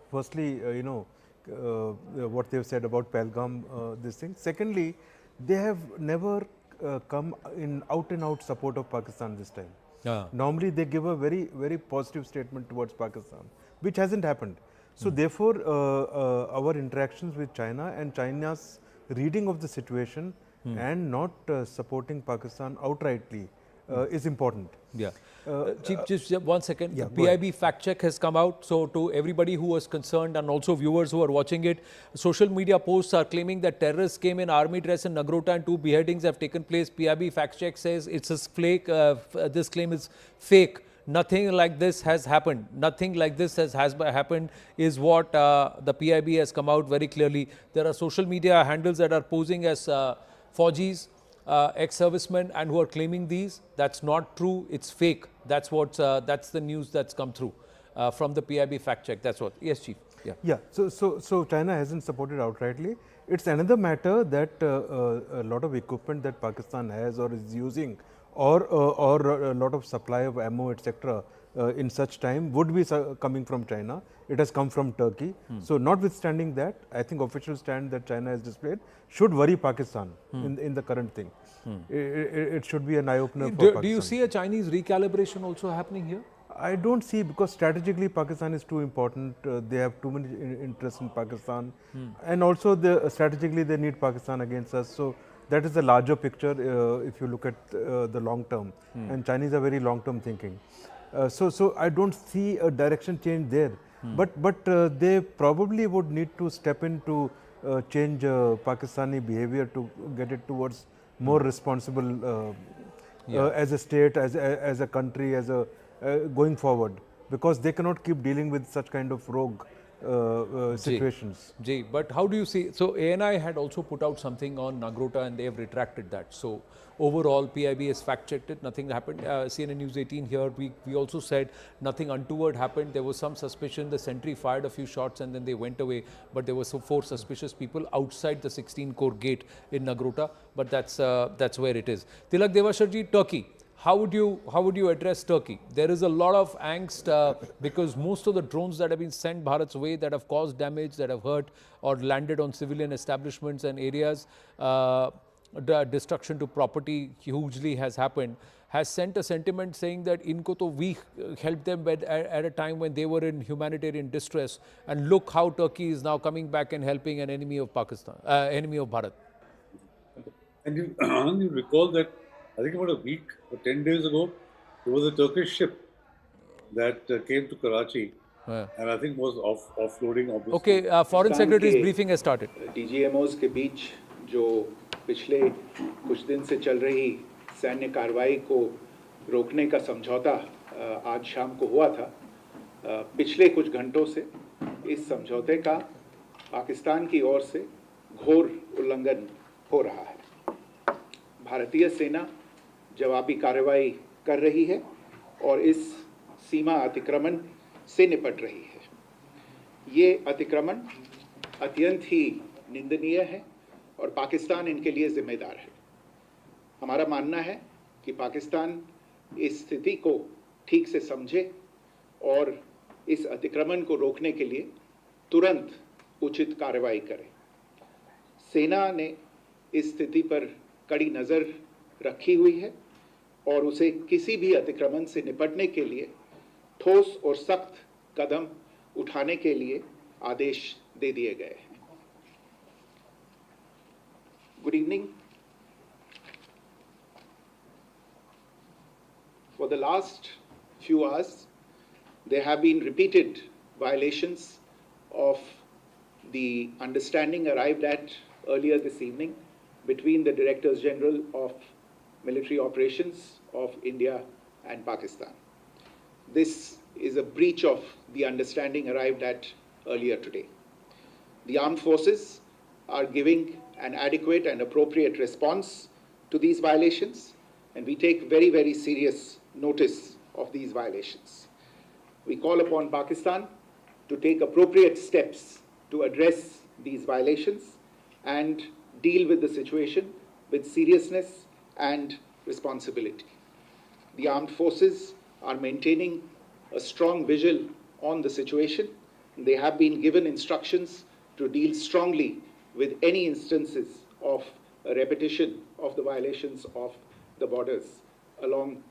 Speaker 3: Firstly, what they've said about Pahalgam, this thing. Secondly, they have never come in out and out support of Pakistan this time. Normally, they give a very, very positive statement towards Pakistan, which hasn't happened. So, therefore, our interactions with China and China's reading of the situation and not supporting Pakistan outrightly is important.
Speaker 1: Yeah. Chief, just 1 second.
Speaker 3: Yeah,
Speaker 1: the PIB fact check has come out. So, to everybody who was concerned and also viewers who are watching it, social media posts are claiming that terrorists came in army dress in Nagrota and 2 beheadings have taken place. PIB fact check says it's a flake. This claim is fake. Nothing like this has happened. Nothing like this has happened is what the PIB has come out very clearly. There are social media handles that are posing as Fauji's, ex-servicemen and who are claiming these. That's not true. It's fake. That's the news that's come through from the PIB fact check. That's what. Yes, Chief. Yeah.
Speaker 3: Yeah. So China hasn't supported outrightly. It's another matter that a lot of equipment that Pakistan has or is using, or a lot of supply of ammo, etc. In such time would be coming from China. It has come from Turkey. So notwithstanding that, I think official stand that China has displayed should worry Pakistan in the current thing. It should be an eye-opener for Pakistan.
Speaker 1: Do you see a Chinese recalibration also happening here?
Speaker 3: I don't see, because strategically Pakistan is too important. They have too many interests in Pakistan, and also strategically they need Pakistan against us. So that is the larger picture if you look at the long term, and Chinese are very long term thinking. So I don't see a direction change there, but they probably would need to step in to change Pakistani behavior to get it towards more responsible as a state, as a country, as a going forward, because they cannot keep dealing with such kind of rogue situations.
Speaker 1: But how do you see? So ANI had also put out something on Nagrota and they have retracted that. So overall, PIB has fact-checked it. Nothing happened. CNN News 18 here, we also said nothing untoward happened. There was some suspicion. The sentry fired a few shots and then they went away. But there were 4 suspicious people outside the 16-core gate in Nagrota. But that's where it is. Tilak Devasharji, Turkey. How would you address Turkey? There is a lot of angst because most of the drones that have been sent Bharat's way that have caused damage, that have hurt or landed on civilian establishments and areas, destruction to property hugely has happened, has sent a sentiment saying that inko to we helped them at a time when they were in humanitarian distress, and look how Turkey is now coming back and helping an enemy of Pakistan, enemy of Bharat.
Speaker 12: And you recall that I think about a week or 10 days ago, there was a Turkish ship that came to Karachi and I think was offloading, obviously.
Speaker 1: Okay, Foreign Secretary's briefing has started.
Speaker 14: DGMOs के बीच जो पिछले कुछ दिन से चल रही सैन्य कार्रवाई को रोकने का समझौता आज शाम को हुआ था, पिछले कुछ घंटों से इस समझौते का पाकिस्तान की ओर से घोर उल्लंघन हो रहा है। भारतीय सेना जवाबी कार्रवाई कर रही है और इस सीमा अतिक्रमण से निपट रही है। ये अतिक्रमण अत्यंत ही निंदनीय है और पाकिस्तान इनके लिए जिम्मेदार है। हमारा मानना है कि पाकिस्तान इस स्थिति को ठीक से समझे और इस अतिक्रमण को रोकने के लिए तुरंत उचित कार्रवाई करे। सेना ने इस स्थिति पर कड़ी नज़र रखी हुई है और उसे किसी भी अतिक्रमण से निपटने के लिए ठोस और सख्त कदम उठाने के लिए आदेश दे दिए गए हैं। Good evening. For the last few hours, there have been repeated violations of the understanding arrived at earlier this evening between the Directors General of Military Operations of India and Pakistan. This is a breach of the understanding arrived at earlier today. The armed forces are giving an adequate and appropriate response to these violations, and we take very, very serious notice of these violations. We call upon Pakistan to take appropriate steps to address these violations and deal with the situation with seriousness and responsibility. The armed forces are maintaining a strong vigil on the situation. They have been given instructions to deal strongly with any instances of a repetition of the violations of the borders along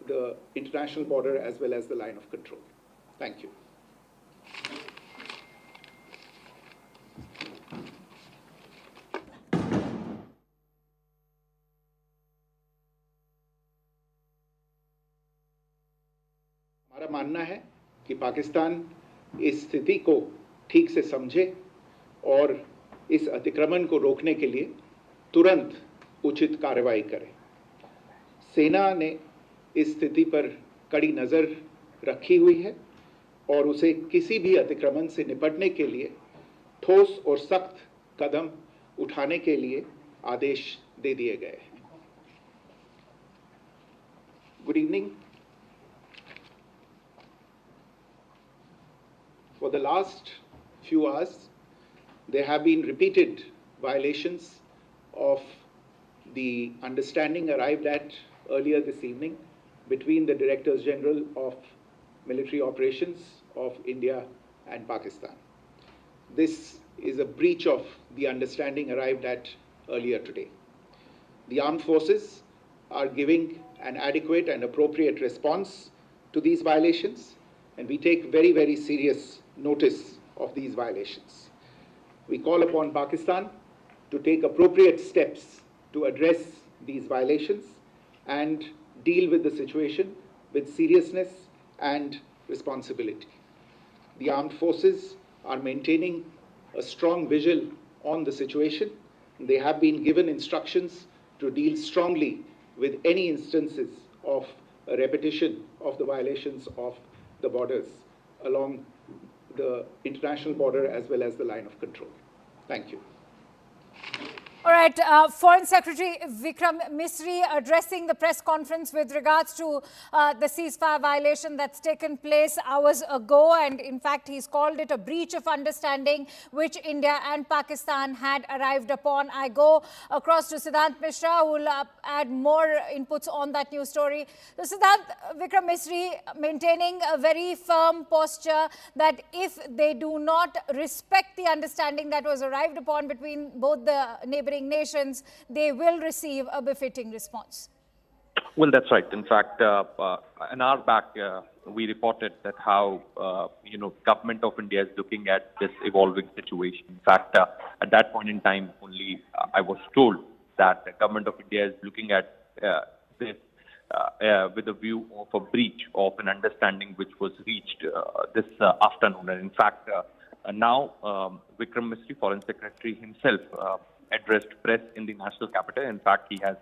Speaker 14: the international border as well as the line of control. Thank you. हमारा मानना है कि पाकिस्तान इस स्थिति को ठीक से समझे और इस अतिक्रमण को रोकने के लिए तुरंत उचित कार्रवाई करे। सेना ने इस स्थिति पर कड़ी नज़र रखी हुई है और उसे किसी भी अतिक्रमण से निपटने के लिए ठोस और सख्त कदम उठाने के लिए आदेश दे दिए गए हैं। Good evening. For the last few hours, there have been repeated violations of the understanding arrived at earlier this evening between the Directors General of Military Operations of India and Pakistan. This is a breach of the understanding arrived at earlier today. The armed forces are giving an adequate and appropriate response to these violations, and we take very, very serious notice of these violations. We call upon Pakistan to take appropriate steps to address these violations and deal with the situation with seriousness and responsibility. The armed forces are maintaining a strong vigil on the situation. They have been given instructions to deal strongly with any instances of a repetition of the violations of the borders along the international border as well as the line of control. Thank you.
Speaker 15: All right, Foreign Secretary Vikram Misri addressing the press conference with regards to the ceasefire violation that's taken place hours ago, and in fact he's called it a breach of understanding which India and Pakistan had arrived upon. I go across to Siddhant Mishra, who will add more inputs on that news story. So Siddhant, Vikram Misri maintaining a very firm posture that if they do not respect the understanding that was arrived upon between both the neighboring nations, they will receive a befitting response.
Speaker 8: Well, that's right. In fact, an hour back, we reported that how, government of India is looking at this evolving situation. In fact, at that point in time, only I was told that the government of India is looking at this with a view of a breach of an understanding which was reached this afternoon. And in fact, now Vikram Misri, Foreign Secretary himself, addressed press in the national capital. In fact, he has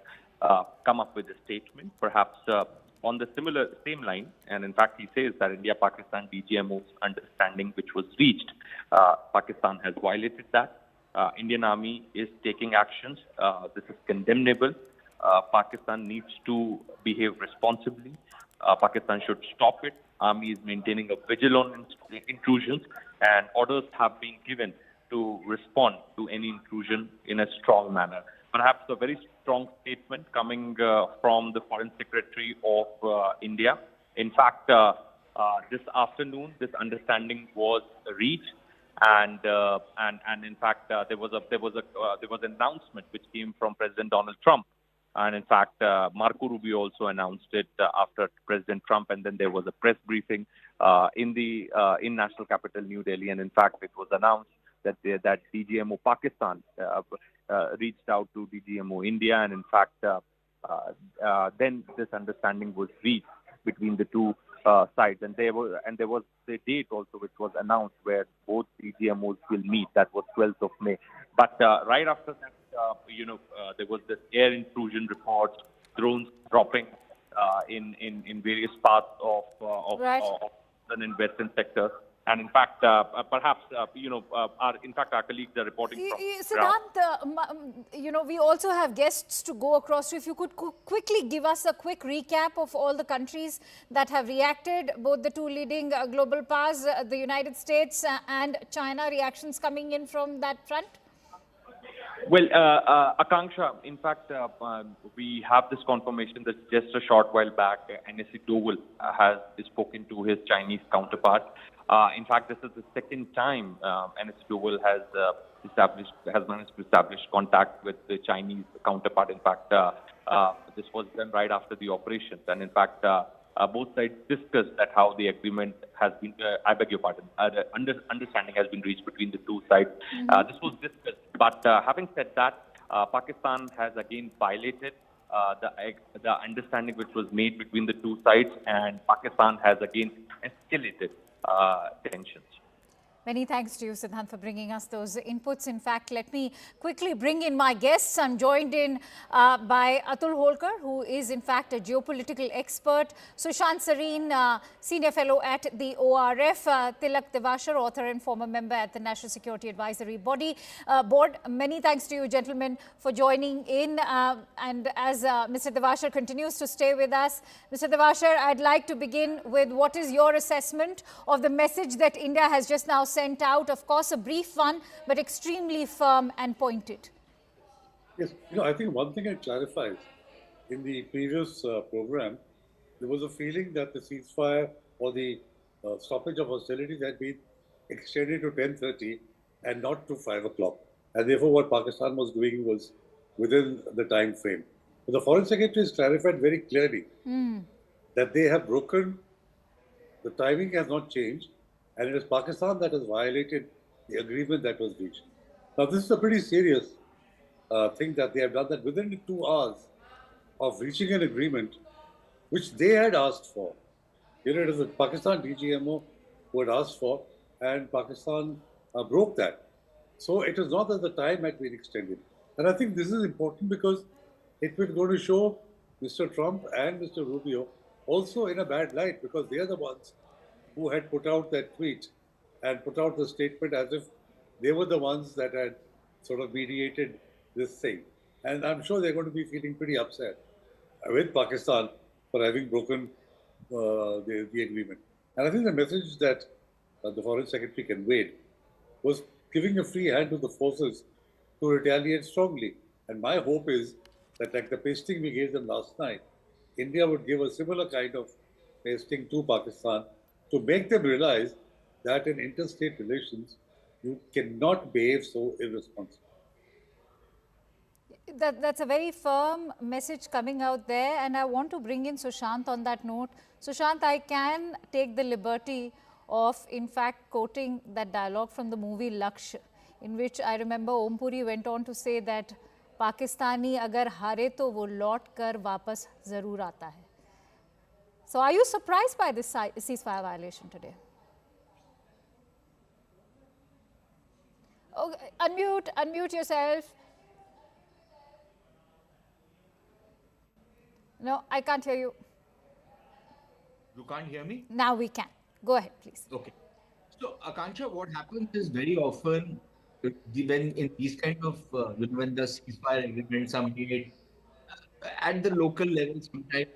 Speaker 8: come up with a statement. Perhaps on the same line, and in fact, he says that India-Pakistan DGMO's understanding, which was reached, Pakistan has violated that. Indian Army is taking actions. This is condemnable. Pakistan needs to behave responsibly. Pakistan should stop it. Army is maintaining a vigil on intrusions, and orders have been given to respond to any intrusion in a strong manner. Perhaps a very strong statement coming from the Foreign Secretary of India. In fact, this afternoon, this understanding was reached, and in fact, there was an announcement which came from President Donald Trump. And in fact, Marco Rubio also announced it after President Trump, and then there was a press briefing in National Capital, New Delhi, and in fact, it was announced that DGMO Pakistan reached out to DGMO India, and in fact, then this understanding was reached between the two sides, and there was the date also which was announced where both DGMOs will meet. That was 12th of May. But right after that, there was this air intrusion reports, drones dropping in various parts of in western sectors. And in fact, perhaps, our colleagues are reporting from
Speaker 15: Siddhant, we also have guests to go across to. If you could quickly give us a quick recap of all the countries that have reacted, both the two leading global powers, the United States and China, reactions coming in from that front?
Speaker 8: Well, Akanksha, in fact, we have this confirmation that just a short while back, NSC Doval has spoken to his Chinese counterpart. In fact, this is the second time NSC Doval has managed to establish contact with the Chinese counterpart. In fact, this was done right after the operations, and in fact, both sides discussed that how the agreement has been, I beg your pardon, understanding has been reached between the two sides. This was discussed. But having said that, Pakistan has again violated the understanding which was made between the two sides, and Pakistan has again escalated tensions.
Speaker 15: Many thanks to you, Siddhant, for bringing us those inputs. In fact, let me quickly bring in my guests. I'm joined in by Atul Holkar, who is in fact a geopolitical expert, Sushant Sareen, Senior Fellow at the ORF, Tilak Devashar, author and former member at the National Security Advisory Board. Many thanks to you, gentlemen, for joining in. And as Mr. Devashar continues to stay with us, Mr. Devashar, I'd like to begin with what is your assessment of the message that India has just now sent out, of course, a brief one, but extremely firm and pointed.
Speaker 12: Yes, I think one thing it clarifies, in the previous program, there was a feeling that the ceasefire or the stoppage of hostilities had been extended to 10:30 and not to 5 o'clock. And therefore, what Pakistan was doing was within the time frame. But the Foreign Secretary has clarified very clearly that they have broken, the timing has not changed, and it is Pakistan that has violated the agreement that was reached. Now, this is a pretty serious thing that they have done, that within 2 hours of reaching an agreement, which they had asked for. It is the Pakistan DGMO who had asked for, and Pakistan broke that. So it is not that the time had been extended. And I think this is important because it will go to show Mr. Trump and Mr. Rubio also in a bad light, because they are the ones who had put out that tweet and put out the statement as if they were the ones that had sort of mediated this thing. And I'm sure they're going to be feeling pretty upset with Pakistan for having broken the agreement. And I think the message that the Foreign Secretary conveyed was giving a free hand to the forces to retaliate strongly. And my hope is that, like the pasting we gave them last night, India would give a similar kind of pasting to Pakistan to make them realize that in interstate relations, you cannot behave so irresponsibly.
Speaker 15: That's a very firm message coming out there, and I want to bring in Sushant on that note. Sushant, I can take the liberty of, in fact, quoting that dialogue from the movie Laksh, in which I remember Om Puri went on to say that Pakistani agar hare to wo laut kar wapas zarur aata hai. So are you surprised by this ceasefire violation today? Okay, unmute yourself. No, I can't hear you.
Speaker 5: You can't hear me?
Speaker 15: Now we can. Go ahead, please.
Speaker 5: Okay. So, Akansha, what happens is very often when in these kind of, when the ceasefire agreements are made at the local level, sometimes,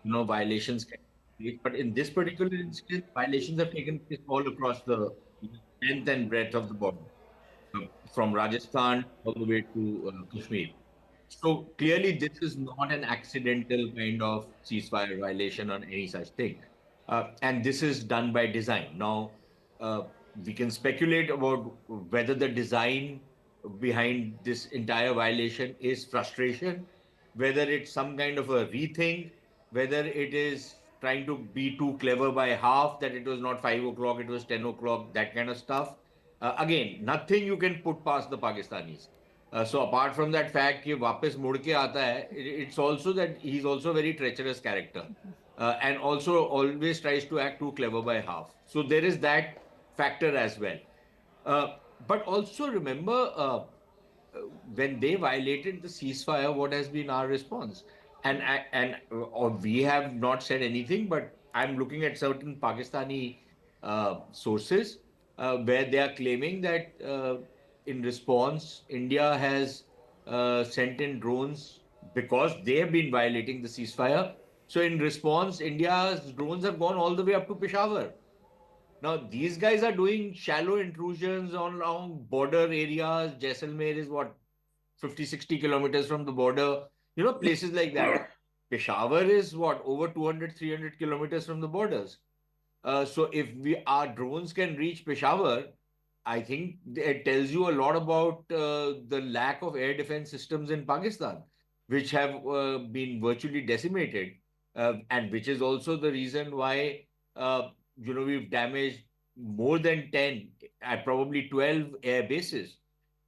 Speaker 5: violations can take place. But in this particular instance, violations have taken place all across the length and breadth of the border, from Rajasthan all the way to Kashmir. So clearly, this is not an accidental kind of ceasefire violation or any such thing. And this is done by design. Now, uh, we can speculate about whether the design behind this entire violation is frustration, whether it's some kind of a rethink, whether it is trying to be too clever by half, that it was not 5 o'clock, it was 10 o'clock, that kind of stuff. Again, nothing you can put past the Pakistanis. So apart from that fact कि वापस मुड़ के आता है, it's also that he's also a very treacherous character, and also always tries to act too clever by half. So there is that factor as well. But also remember, when they violated the ceasefire, what has been our response? Or we have not said anything, but I'm looking at certain Pakistani sources where they are claiming that in response, India has sent in drones because they have been violating the ceasefire. So in response, India's drones have gone all the way up to Peshawar. Now, these guys are doing shallow intrusions on along border areas. Jaisalmer is what, 50, 60 kilometers from the border, places like that. Peshawar is what, over 200, 300 kilometers from the borders. So if our drones can reach Peshawar, I think it tells you a lot about the lack of air defense systems in Pakistan, which have been virtually decimated, and which is also the reason why we've damaged more than 10, probably 12 air bases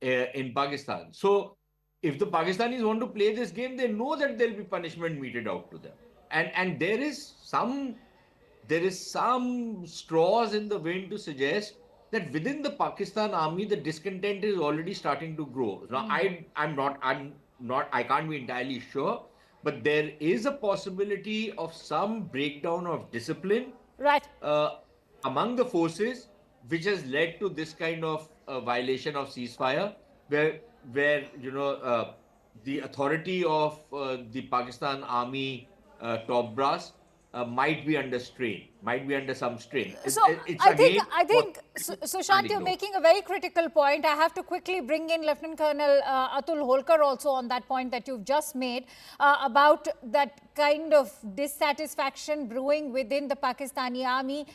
Speaker 5: in Pakistan. So if the Pakistanis want to play this game, they know that there'll be punishment meted out to them, and there is some straws in the wind to suggest that within the Pakistan army, the discontent is already starting to grow. Now, I can't be entirely sure, but there is a possibility of some breakdown of discipline,
Speaker 15: right,
Speaker 5: among the forces, which has led to this kind of violation of ceasefire, where the authority of the Pakistan army top brass might be under strain, might be under some strain.
Speaker 15: So I think, Sushant, you're making a very critical point. I have to quickly bring in Lieutenant Colonel Atul Holkar also on that point that you've just made about that kind of dissatisfaction brewing within the Pakistani army.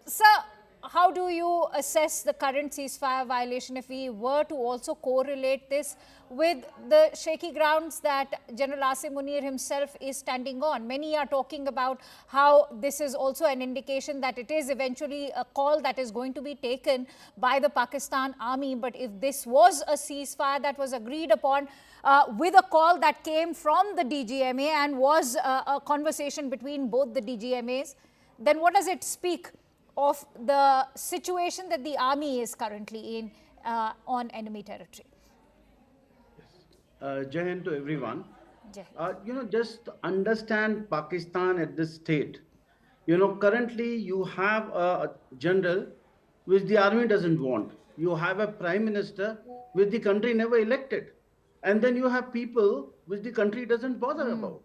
Speaker 15: Sir, how do you assess the current ceasefire violation if we were to also correlate this with the shaky grounds that General Asim Munir himself is standing on? Many are talking about how this is also an indication that it is eventually a call that is going to be taken by the Pakistan army. But if this was a ceasefire that was agreed upon with a call that came from the DGMA and was a conversation between both the DGMAs, then what does it speak of the situation that the army is currently in on enemy territory?
Speaker 16: Jai Hind to everyone. Just understand Pakistan at this state. Currently you have a general which the army doesn't want. You have a prime minister which the country never elected. And then you have people which the country doesn't bother about.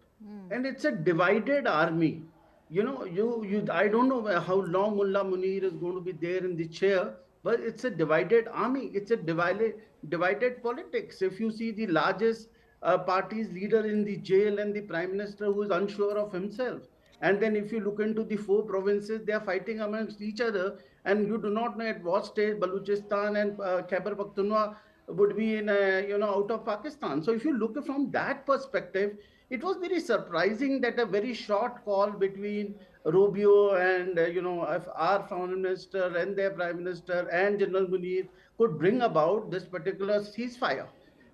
Speaker 16: And it's a divided army. I don't know how long Mullah Munir is going to be there in the chair, but it's a divided army. It's a divided politics. If you see the largest party's leader in the jail and the prime minister who is unsure of himself. And then if you look into the 4 provinces, they are fighting amongst each other, and you do not know at what stage Baluchistan and Khyber Pakhtunkhwa would be in out of Pakistan. So if you look from that perspective, it was very surprising that a very short call between Rubio and our foreign minister and their prime minister and General Munir could bring about this particular ceasefire.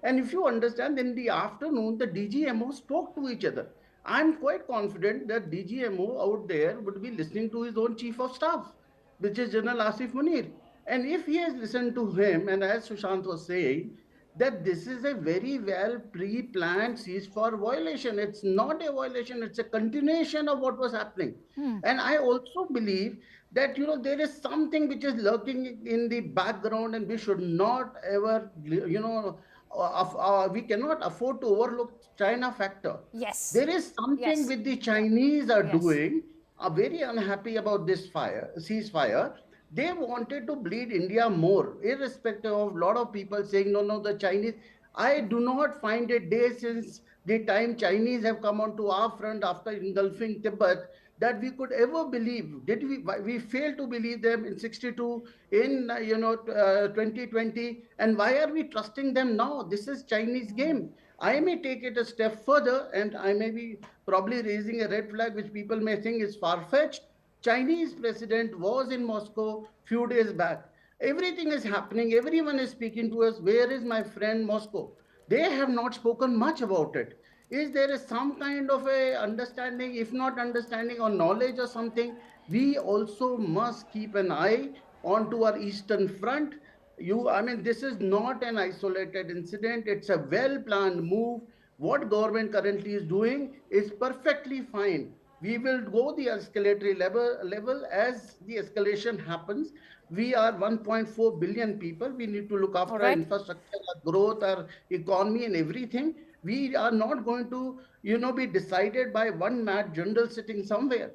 Speaker 16: And if you understand, in the afternoon, the DGMO spoke to each other. I'm quite confident that DGMO out there would be listening to his own chief of staff, which is General Asif Munir. And if he has listened to him, and as Sushant was saying, that this is a very well pre-planned ceasefire violation. It's not a violation, it's a continuation of what was happening. And I also believe that, there is something which is lurking in the background, and we should not ever, we cannot afford to overlook China factor.
Speaker 15: Yes.
Speaker 16: There is something
Speaker 15: Yes.
Speaker 16: which the Chinese are
Speaker 15: Yes.
Speaker 16: doing, are very unhappy about this ceasefire. They wanted to bleed India more, irrespective of a lot of people saying, no, no, the Chinese. I do not find a day since the time Chinese have come onto our front after engulfing Tibet that we could ever believe. Did we failed to believe them in 62, in 2020, and why are we trusting them now? This is Chinese game. I may take it a step further, and I may be probably raising a red flag which people may think is far-fetched. Chinese president was in Moscow few days back. Everything is happening. Everyone is speaking to us. Where is my friend Moscow? They have not spoken much about it. Is there some kind of a understanding, if not understanding or knowledge or something? We also must keep an eye onto our eastern front. This is not an isolated incident. It's a well-planned move. What government currently is doing is perfectly fine. We will go the escalatory level as the escalation happens. We are 1.4 billion people. We need to look after our infrastructure, our growth, our economy, and everything. We are not going to, be decided by one mad general sitting somewhere.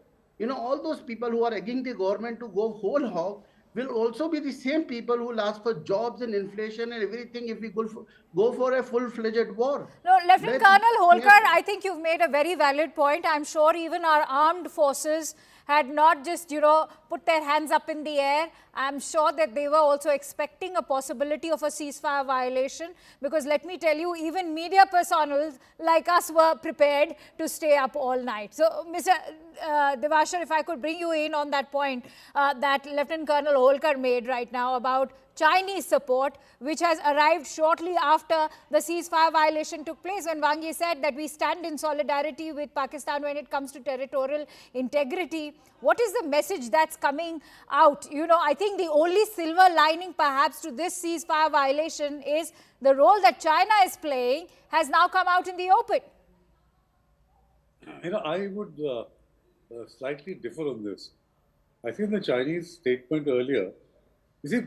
Speaker 16: All those people who are egging the government to go whole hog will also be the same people who will ask for jobs and inflation and everything if we go for a full-fledged war.
Speaker 15: No, Lieutenant Colonel Holkar, I think you've made a very valid point. I'm sure even our armed forces had not just, put their hands up in the air. I'm sure that they were also expecting a possibility of a ceasefire violation, because let me tell you, even media personnel like us were prepared to stay up all night. So, Mr. Devashar, if I could bring you in on that point that Lieutenant Colonel Holkar made right now about Chinese support, which has arrived shortly after the ceasefire violation took place, when Wang Yi said that we stand in solidarity with Pakistan when it comes to territorial integrity. What is the message that's coming out? I think the only silver lining perhaps to this ceasefire violation is the role that China is playing has now come out in the open.
Speaker 12: I would slightly differ on this. I think the Chinese statement earlier, you see,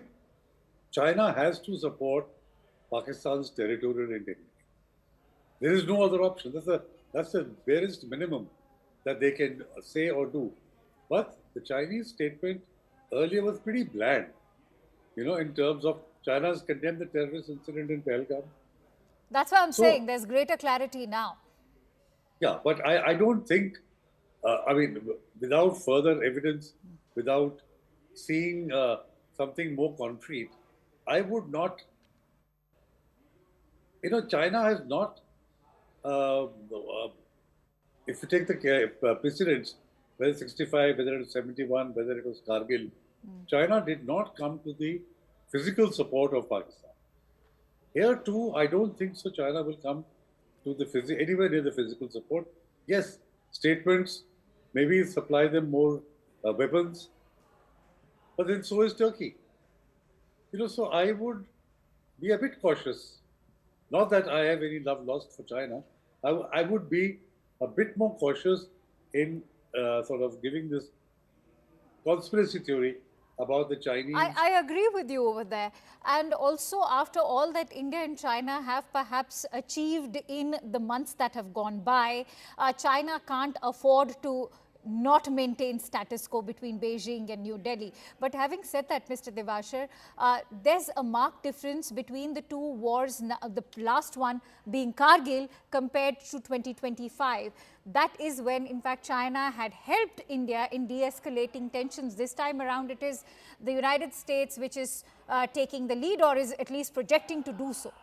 Speaker 12: China has to support Pakistan's territorial integrity. There is no other option. That's the barest minimum that they can say or do. But the Chinese statement earlier was pretty bland, in terms of China's condemned the terrorist incident in Pahalgam.
Speaker 15: That's what I'm saying. There's greater clarity now.
Speaker 12: Yeah, but I don't think, without further evidence, without seeing something more concrete, I would not, China has not, if you take the precedents, whether 65, whether it was 71, whether it was Kargil, China did not come to the physical support of Pakistan. Here too, I don't think so China will come to the anywhere near the physical support. Yes, statements, maybe supply them more weapons, but then so is Turkey. So I would be a bit cautious. Not that I have any love lost for China. I would be a bit more cautious in sort of giving this conspiracy theory about the Chinese.
Speaker 15: I agree with you over there. And also, after all that India and China have perhaps achieved in the months that have gone by, China can't afford to not maintain status quo between Beijing and New Delhi. But having said that, Mr. Devashar, there's a marked difference between the two wars, the last one being Kargil compared to 2025. That is when, in fact, China had helped India in de-escalating tensions. This time around, it is the United States which is taking the lead, or is at least projecting to do so.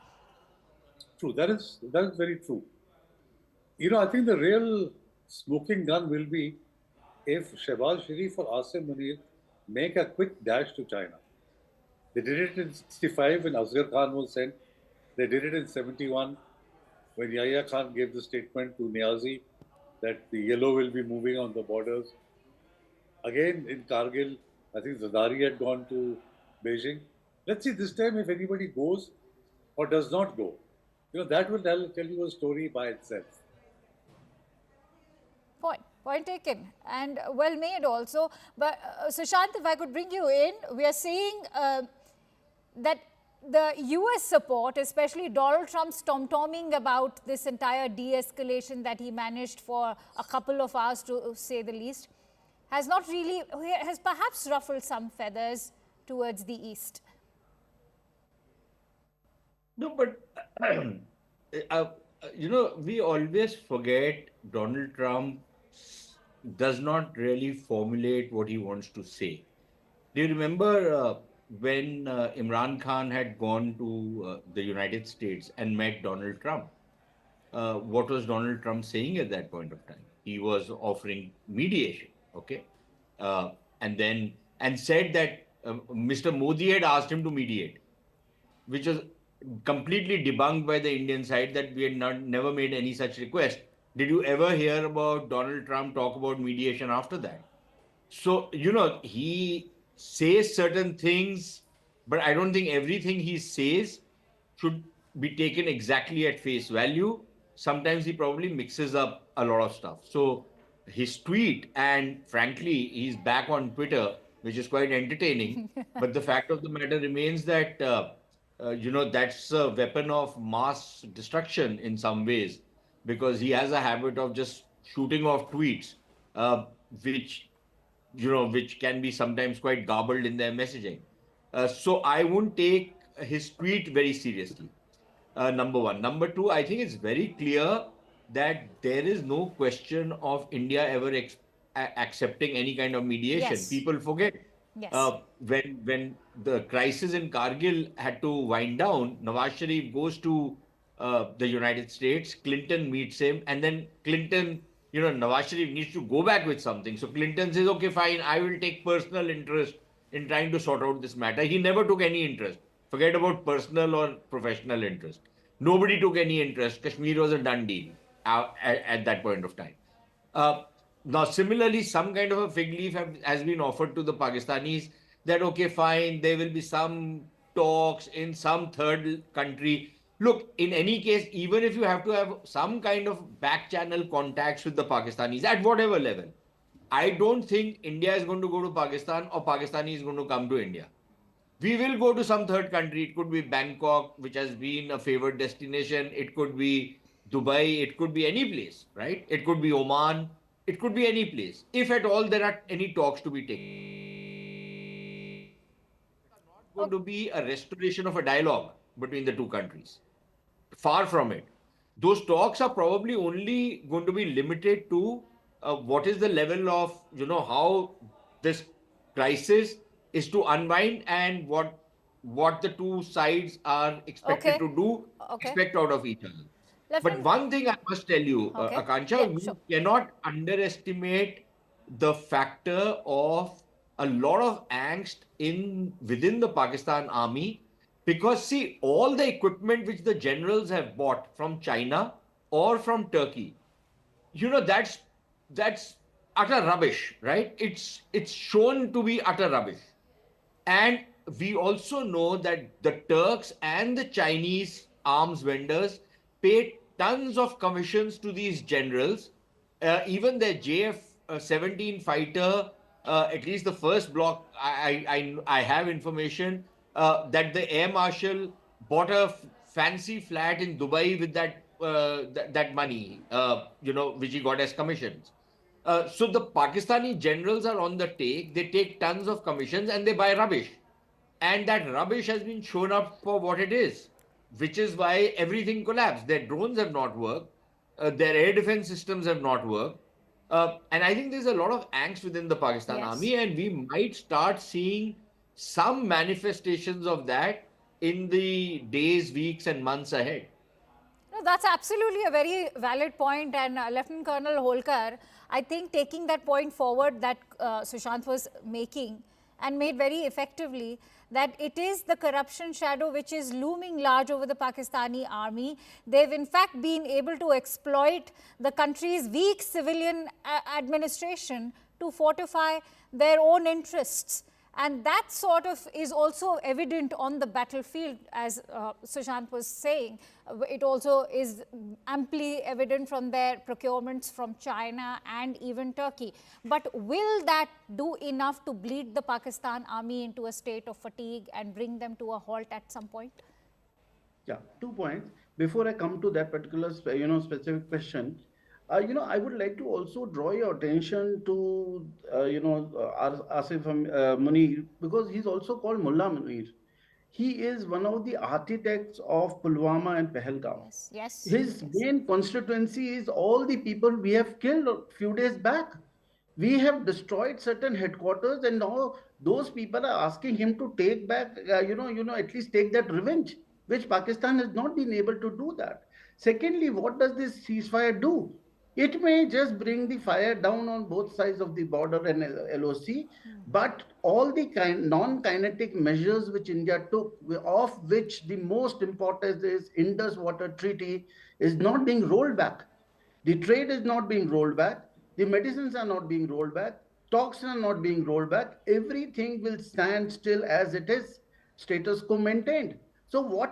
Speaker 12: True, that is very true. I think the real smoking gun will be if Shehbaz Sharif or Asim Munir make a quick dash to China. They did it in 65 when Asghar Khan was sent. They did it in 71 when Yahya Khan gave the statement to Niazi that the yellow will be moving on the borders. Again, in Kargil, I think Zardari had gone to Beijing. Let's see this time if anybody goes or does not go, that will tell you a story by itself.
Speaker 15: Point taken, and well made also. But Sushant, if I could bring you in, we are seeing that the US support, especially Donald Trump's tom-tomming about this entire de-escalation that he managed for a couple of hours, to say the least, has perhaps ruffled some feathers towards the East.
Speaker 5: No, but we always forget Donald Trump does not really formulate what he wants to say. Do you remember when Imran Khan had gone to the United States and met Donald Trump? What was Donald Trump saying at that point of time? He was offering mediation, okay? And said that Mr. Modi had asked him to mediate, which was completely debunked by the Indian side, that we had never made any such request. Did you ever hear about Donald Trump talk about mediation after that? So, he says certain things, but I don't think everything he says should be taken exactly at face value. Sometimes he probably mixes up a lot of stuff. So his tweet, and frankly, he's back on Twitter, which is quite entertaining. But the fact of the matter remains that, that's a weapon of mass destruction in some ways, because he has a habit of just shooting off tweets, which can be sometimes quite garbled in their messaging. So I won't take his tweet very seriously, number one. Number two, I think it's very clear that there is no question of India ever accepting any kind of mediation.
Speaker 15: Yes.
Speaker 5: People forget.
Speaker 15: Yes.
Speaker 5: When the crisis in Kargil had to wind down, Nawaz Sharif goes to the United States, Clinton meets him, and then Clinton, Nawaz Sharif needs to go back with something. So Clinton says, okay, fine, I will take personal interest in trying to sort out this matter. He never took any interest. Forget about personal or professional interest. Nobody took any interest. Kashmir was a done deal at that point of time. Now, similarly, some kind of a fig leaf has been offered to the Pakistanis that, okay, fine, there will be some talks in some third country. Look, in any case, even if you have to have some kind of back channel contacts with the Pakistanis at whatever level, I don't think India is going to go to Pakistan or Pakistani is going to come to India. We will go to some third country. It could be Bangkok, which has been a favored destination. It could be Dubai. It could be any place, right? It could be Oman. It could be any place. If at all there are any talks to be taken. It's not going to be a restoration of a dialogue between the two countries. Far from it. Those talks are probably only going to be limited to what is the level of, how this crisis is to unwind and what the two sides are expected to do, expect out of each other. But one thing I must tell you, Akansha, we cannot underestimate the factor of a lot of angst within the Pakistan army, because see, all the equipment which the generals have bought from China or from Turkey, that's utter rubbish, right? It's shown to be utter rubbish. And we also know that the Turks and the Chinese arms vendors paid tons of commissions to these generals. Even their JF-17 fighter, at least the first block, I have information that the Air Marshal bought a fancy flat in Dubai with that money, which he got as commissions. So the Pakistani generals are on the take. They take tons of commissions and they buy rubbish. And that rubbish has been shown up for what it is, which is why everything collapsed. Their drones have not worked. Their air defense systems have not worked. And I think there's a lot of angst within the Pakistan army, and we might start seeing some manifestations of that in the days, weeks, and months ahead.
Speaker 15: No, that's absolutely a very valid point. And Lieutenant Colonel Holkar, I think taking that point forward that Sushant was making and made very effectively, that it is the corruption shadow which is looming large over the Pakistani army. They've in fact been able to exploit the country's weak civilian administration to fortify their own interests. And that sort of is also evident on the battlefield, as Sushant was saying. It also is amply evident from their procurements from China and even Turkey. But will that do enough to bleed the Pakistan army into a state of fatigue and bring them to a halt at some point?
Speaker 16: Yeah, 2 points. Before I come to that particular, specific question, I would like to also draw your attention to, Asif Munir, because he's also called Mullah Munir. He is one of the architects of Pulwama and Pahalgam.
Speaker 15: Yes.
Speaker 16: His main constituency is all the people we have killed a few days back. We have destroyed certain headquarters, and now those people are asking him to take back, at least take that revenge, which Pakistan has not been able to do that. Secondly, what does this ceasefire do? It may just bring the fire down on both sides of the border and LOC, but all the non-kinetic measures which India took, of which the most important is Indus Water Treaty, is not being rolled back. The trade is not being rolled back. The medicines are not being rolled back. Talks are not being rolled back. Everything will stand still as it is, status quo maintained. So what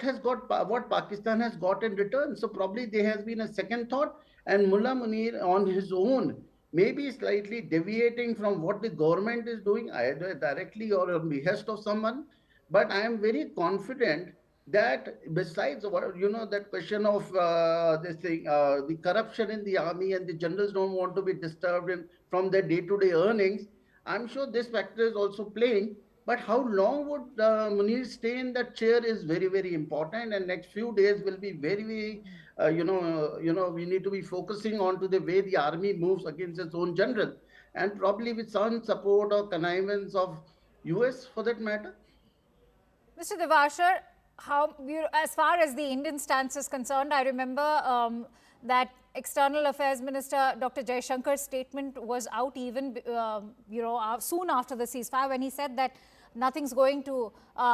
Speaker 16: Pakistan has got in return? So probably there has been a second thought, and Mullah Munir on his own maybe slightly deviating from what the government is doing, either directly or on behest of someone. But I am very confident that besides that question of the corruption in the army, and the generals don't want to be disturbed from their day-to-day earnings, I'm sure this factor is also playing. But how long would Munir stay in that chair is very, very important, and next few days will be very, very, we need to be focusing on to the way the army moves against its own general, and probably with some support or connivance of US for that matter.
Speaker 15: Mr. Devashar, as far as the Indian stance is concerned, I remember that External Affairs Minister Dr. Jaishankar's statement was out even, soon after the ceasefire, when he said that nothing's going to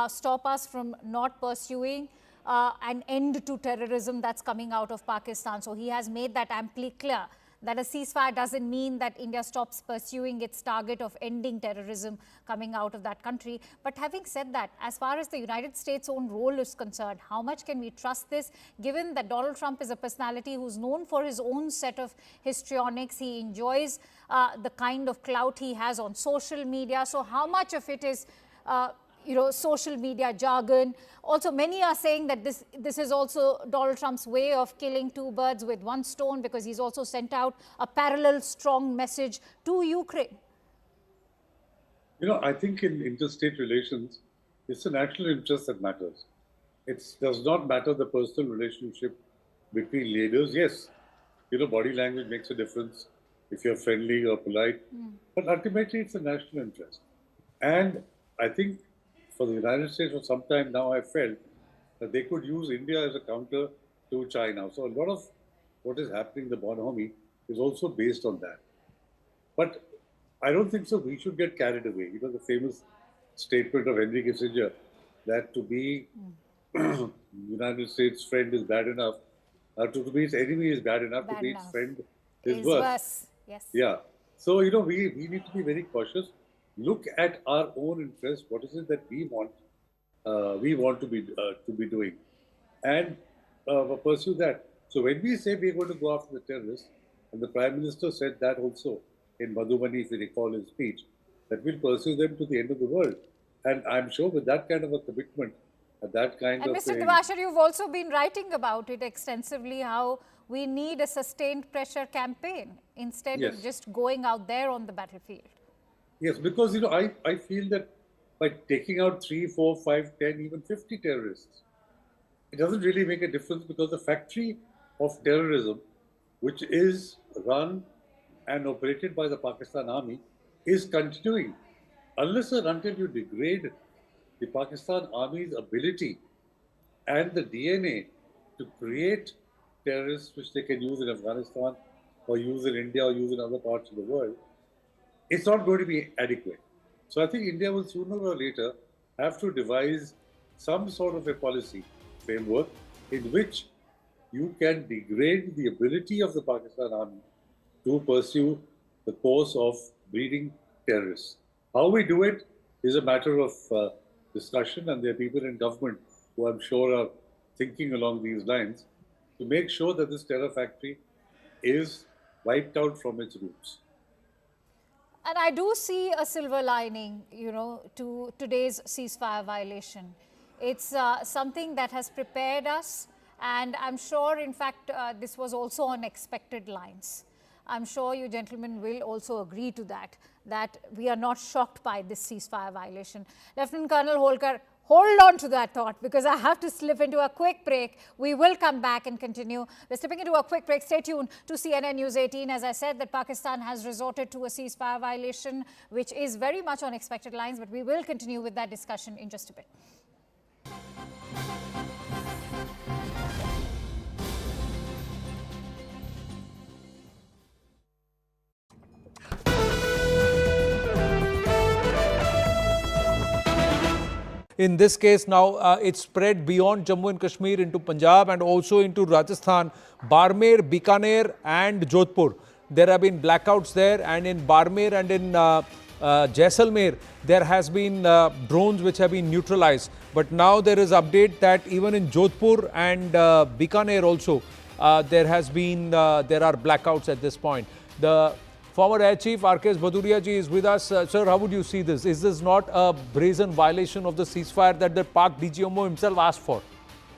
Speaker 15: stop us from not pursuing an end to terrorism that's coming out of Pakistan. So he has made that amply clear, that a ceasefire doesn't mean that India stops pursuing its target of ending terrorism coming out of that country. But having said that, as far as the United States' own role is concerned, how much can we trust this, given that Donald Trump is a personality who's known for his own set of histrionics? He enjoys the kind of clout he has on social media. So how much of it is social media jargon? Also, many are saying that this is also Donald Trump's way of killing two birds with one stone, because he's also sent out a parallel strong message to Ukraine.
Speaker 12: I think in interstate relations, it's the national interest that matters. It does not matter the personal relationship between leaders. Yes, body language makes a difference if you're friendly or polite, but ultimately it's a national interest. And I think for the United States for some time now, I felt that they could use India as a counter to China. So a lot of what is happening in the Bonhomme is also based on that. But I don't think so we should get carried away. The famous statement of Henry Kissinger that to be United States friend is bad enough, to be its enemy is bad enough, to be its friend is worse.
Speaker 15: Yes.
Speaker 12: Yeah. So, we need to be very cautious. Look at our own interests. What is it that we want to be doing, and pursue that. So when we say we're going to go after the terrorists, and the Prime Minister said that also in Madhubani, if you recall his speech, that we'll pursue them to the end of the world. And I'm sure with that kind of a commitment, that kind of.
Speaker 15: And Mr. Devashar, you've also been writing about it extensively, how we need a sustained pressure campaign instead of just going out there on the battlefield.
Speaker 12: Yes, because, I feel that by taking out 3, 4, 5, 10, even 50 terrorists, it doesn't really make a difference, because the factory of terrorism, which is run and operated by the Pakistan Army, is continuing. Unless or until you degrade the Pakistan Army's ability and the DNA to create terrorists which they can use in Afghanistan or use in India or use in other parts of the world, it's not going to be adequate. So I think India will sooner or later have to devise some sort of a policy framework in which you can degrade the ability of the Pakistan Army to pursue the course of breeding terrorists. How we do it, is a matter of discussion, and there are people in government who I'm sure are thinking along these lines to make sure that this terror factory is wiped out from its roots.
Speaker 15: And I do see a silver lining, to today's ceasefire violation. It's something that has prepared us, and I'm sure, in fact, this was also on expected lines. I'm sure you gentlemen will also agree to that we are not shocked by this ceasefire violation. Lieutenant Colonel Holkar, hold on to that thought, because I have to slip into a quick break. We will come back and continue. We're slipping into a quick break. Stay tuned to CNN News 18. As I said, that Pakistan has resorted to a ceasefire violation, which is very much on expected lines, but we will continue with that discussion in just a bit.
Speaker 1: In this case now, it's spread beyond Jammu and Kashmir into Punjab and also into Rajasthan, Barmer, Bikaner and Jodhpur. There have been blackouts there, and in Barmer and in Jaisalmer, there has been drones which have been neutralized. But now there is update that even in Jodhpur and Bikaner also, there are blackouts at this point. The former Air Chief R.K. Bhaduria ji is with us. Sir, how would you see this? Is this not a brazen violation of the ceasefire that the Pak DGMO himself asked for?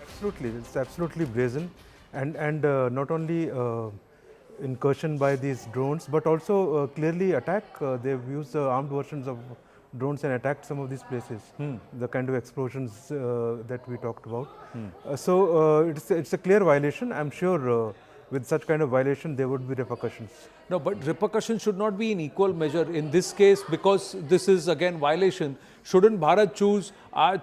Speaker 3: Absolutely, it's absolutely brazen, and not only incursion by these drones, but also clearly attack. They've used armed versions of drones and attacked some of these places. The kind of explosions that we talked about. So it's a clear violation. I'm sure with such kind of violation, there would be repercussions.
Speaker 1: No, but repercussions should not be in equal measure. In this case, because this is again violation, shouldn't Bharat choose,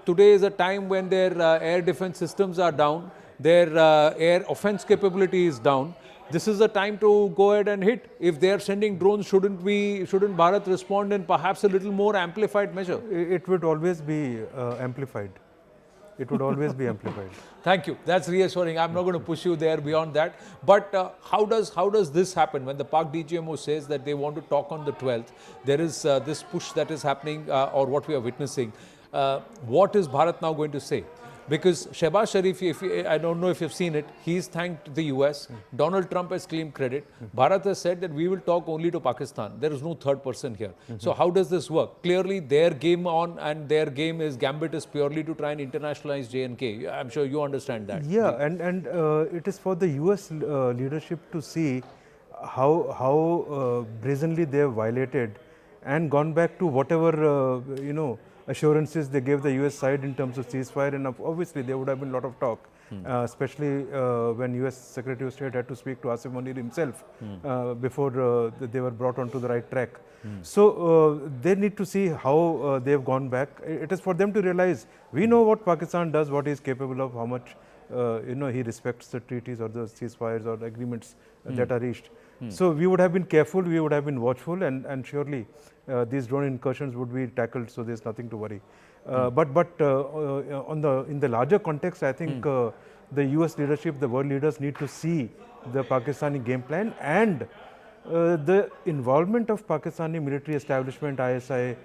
Speaker 1: today is a time when their air defense systems are down, their air offense capability is down. This is the time to go ahead and hit. If they are sending drones, shouldn't Bharat respond in perhaps a little more amplified measure?
Speaker 3: It would always be amplified. It would always be amplified.
Speaker 1: Thank you. That's reassuring. I'm not going to push you there beyond that. But how does this happen when the Pak DGMO says that they want to talk on the 12th? There is this push that is happening, or what we are witnessing. What is Bharat now going to say? Because Shehbaz Sharif, I don't know if you've seen it, he's thanked the US. Donald Trump has claimed credit. Bharat has said that we will talk only to Pakistan. There is no third person here. So how does this work? Clearly their game on, and their game is gambit is purely to try and internationalize J&K. I'm sure you understand that.
Speaker 3: Yeah, and it is for the US leadership to see how brazenly they have violated and gone back to whatever assurances they gave the US side in terms of ceasefire, and obviously there would have been a lot of talk, especially when US Secretary of State had to speak to Asif Munir himself before they were brought onto the right track. So they need to see how they have gone back. It is for them to realize, we know what Pakistan does, what he is capable of, how much he respects the treaties or the ceasefires or agreements that are reached. So we would have been careful, we would have been watchful, and surely these drone incursions would be tackled, so there's nothing to worry. But in the larger context, I think the US leadership, the world leaders need to see the Pakistani game plan and the involvement of Pakistani military establishment, ISI,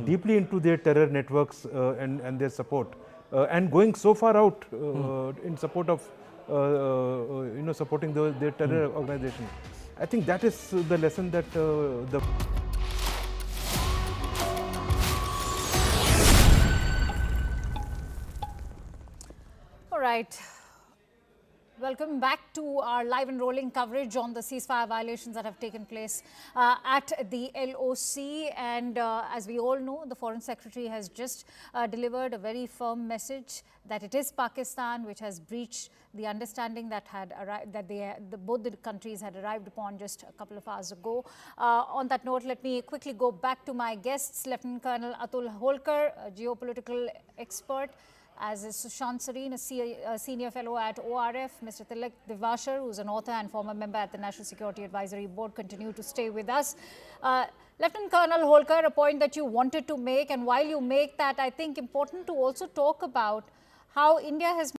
Speaker 3: deeply into their terror networks and their support, and going so far out in support of supporting their terror organization. I think that is the lesson that the
Speaker 15: All right. Welcome back to our live and rolling coverage on the ceasefire violations that have taken place at the LOC. And as we all know, the Foreign Secretary has just delivered a very firm message that it is Pakistan which has breached the understanding that had arrived, that both the countries had arrived upon just a couple of hours ago. On that note, let me quickly go back to my guests, Lieutenant Colonel Atul Holkar, a geopolitical expert, as is Sushant Sareen, a senior fellow at ORF, Mr. Tilak Divashar, who's an author and former member at the National Security Advisory Board, continue to stay with us. Lieutenant Colonel Holkar, a point that you wanted to make, and while you make that, I think important to also talk about how India has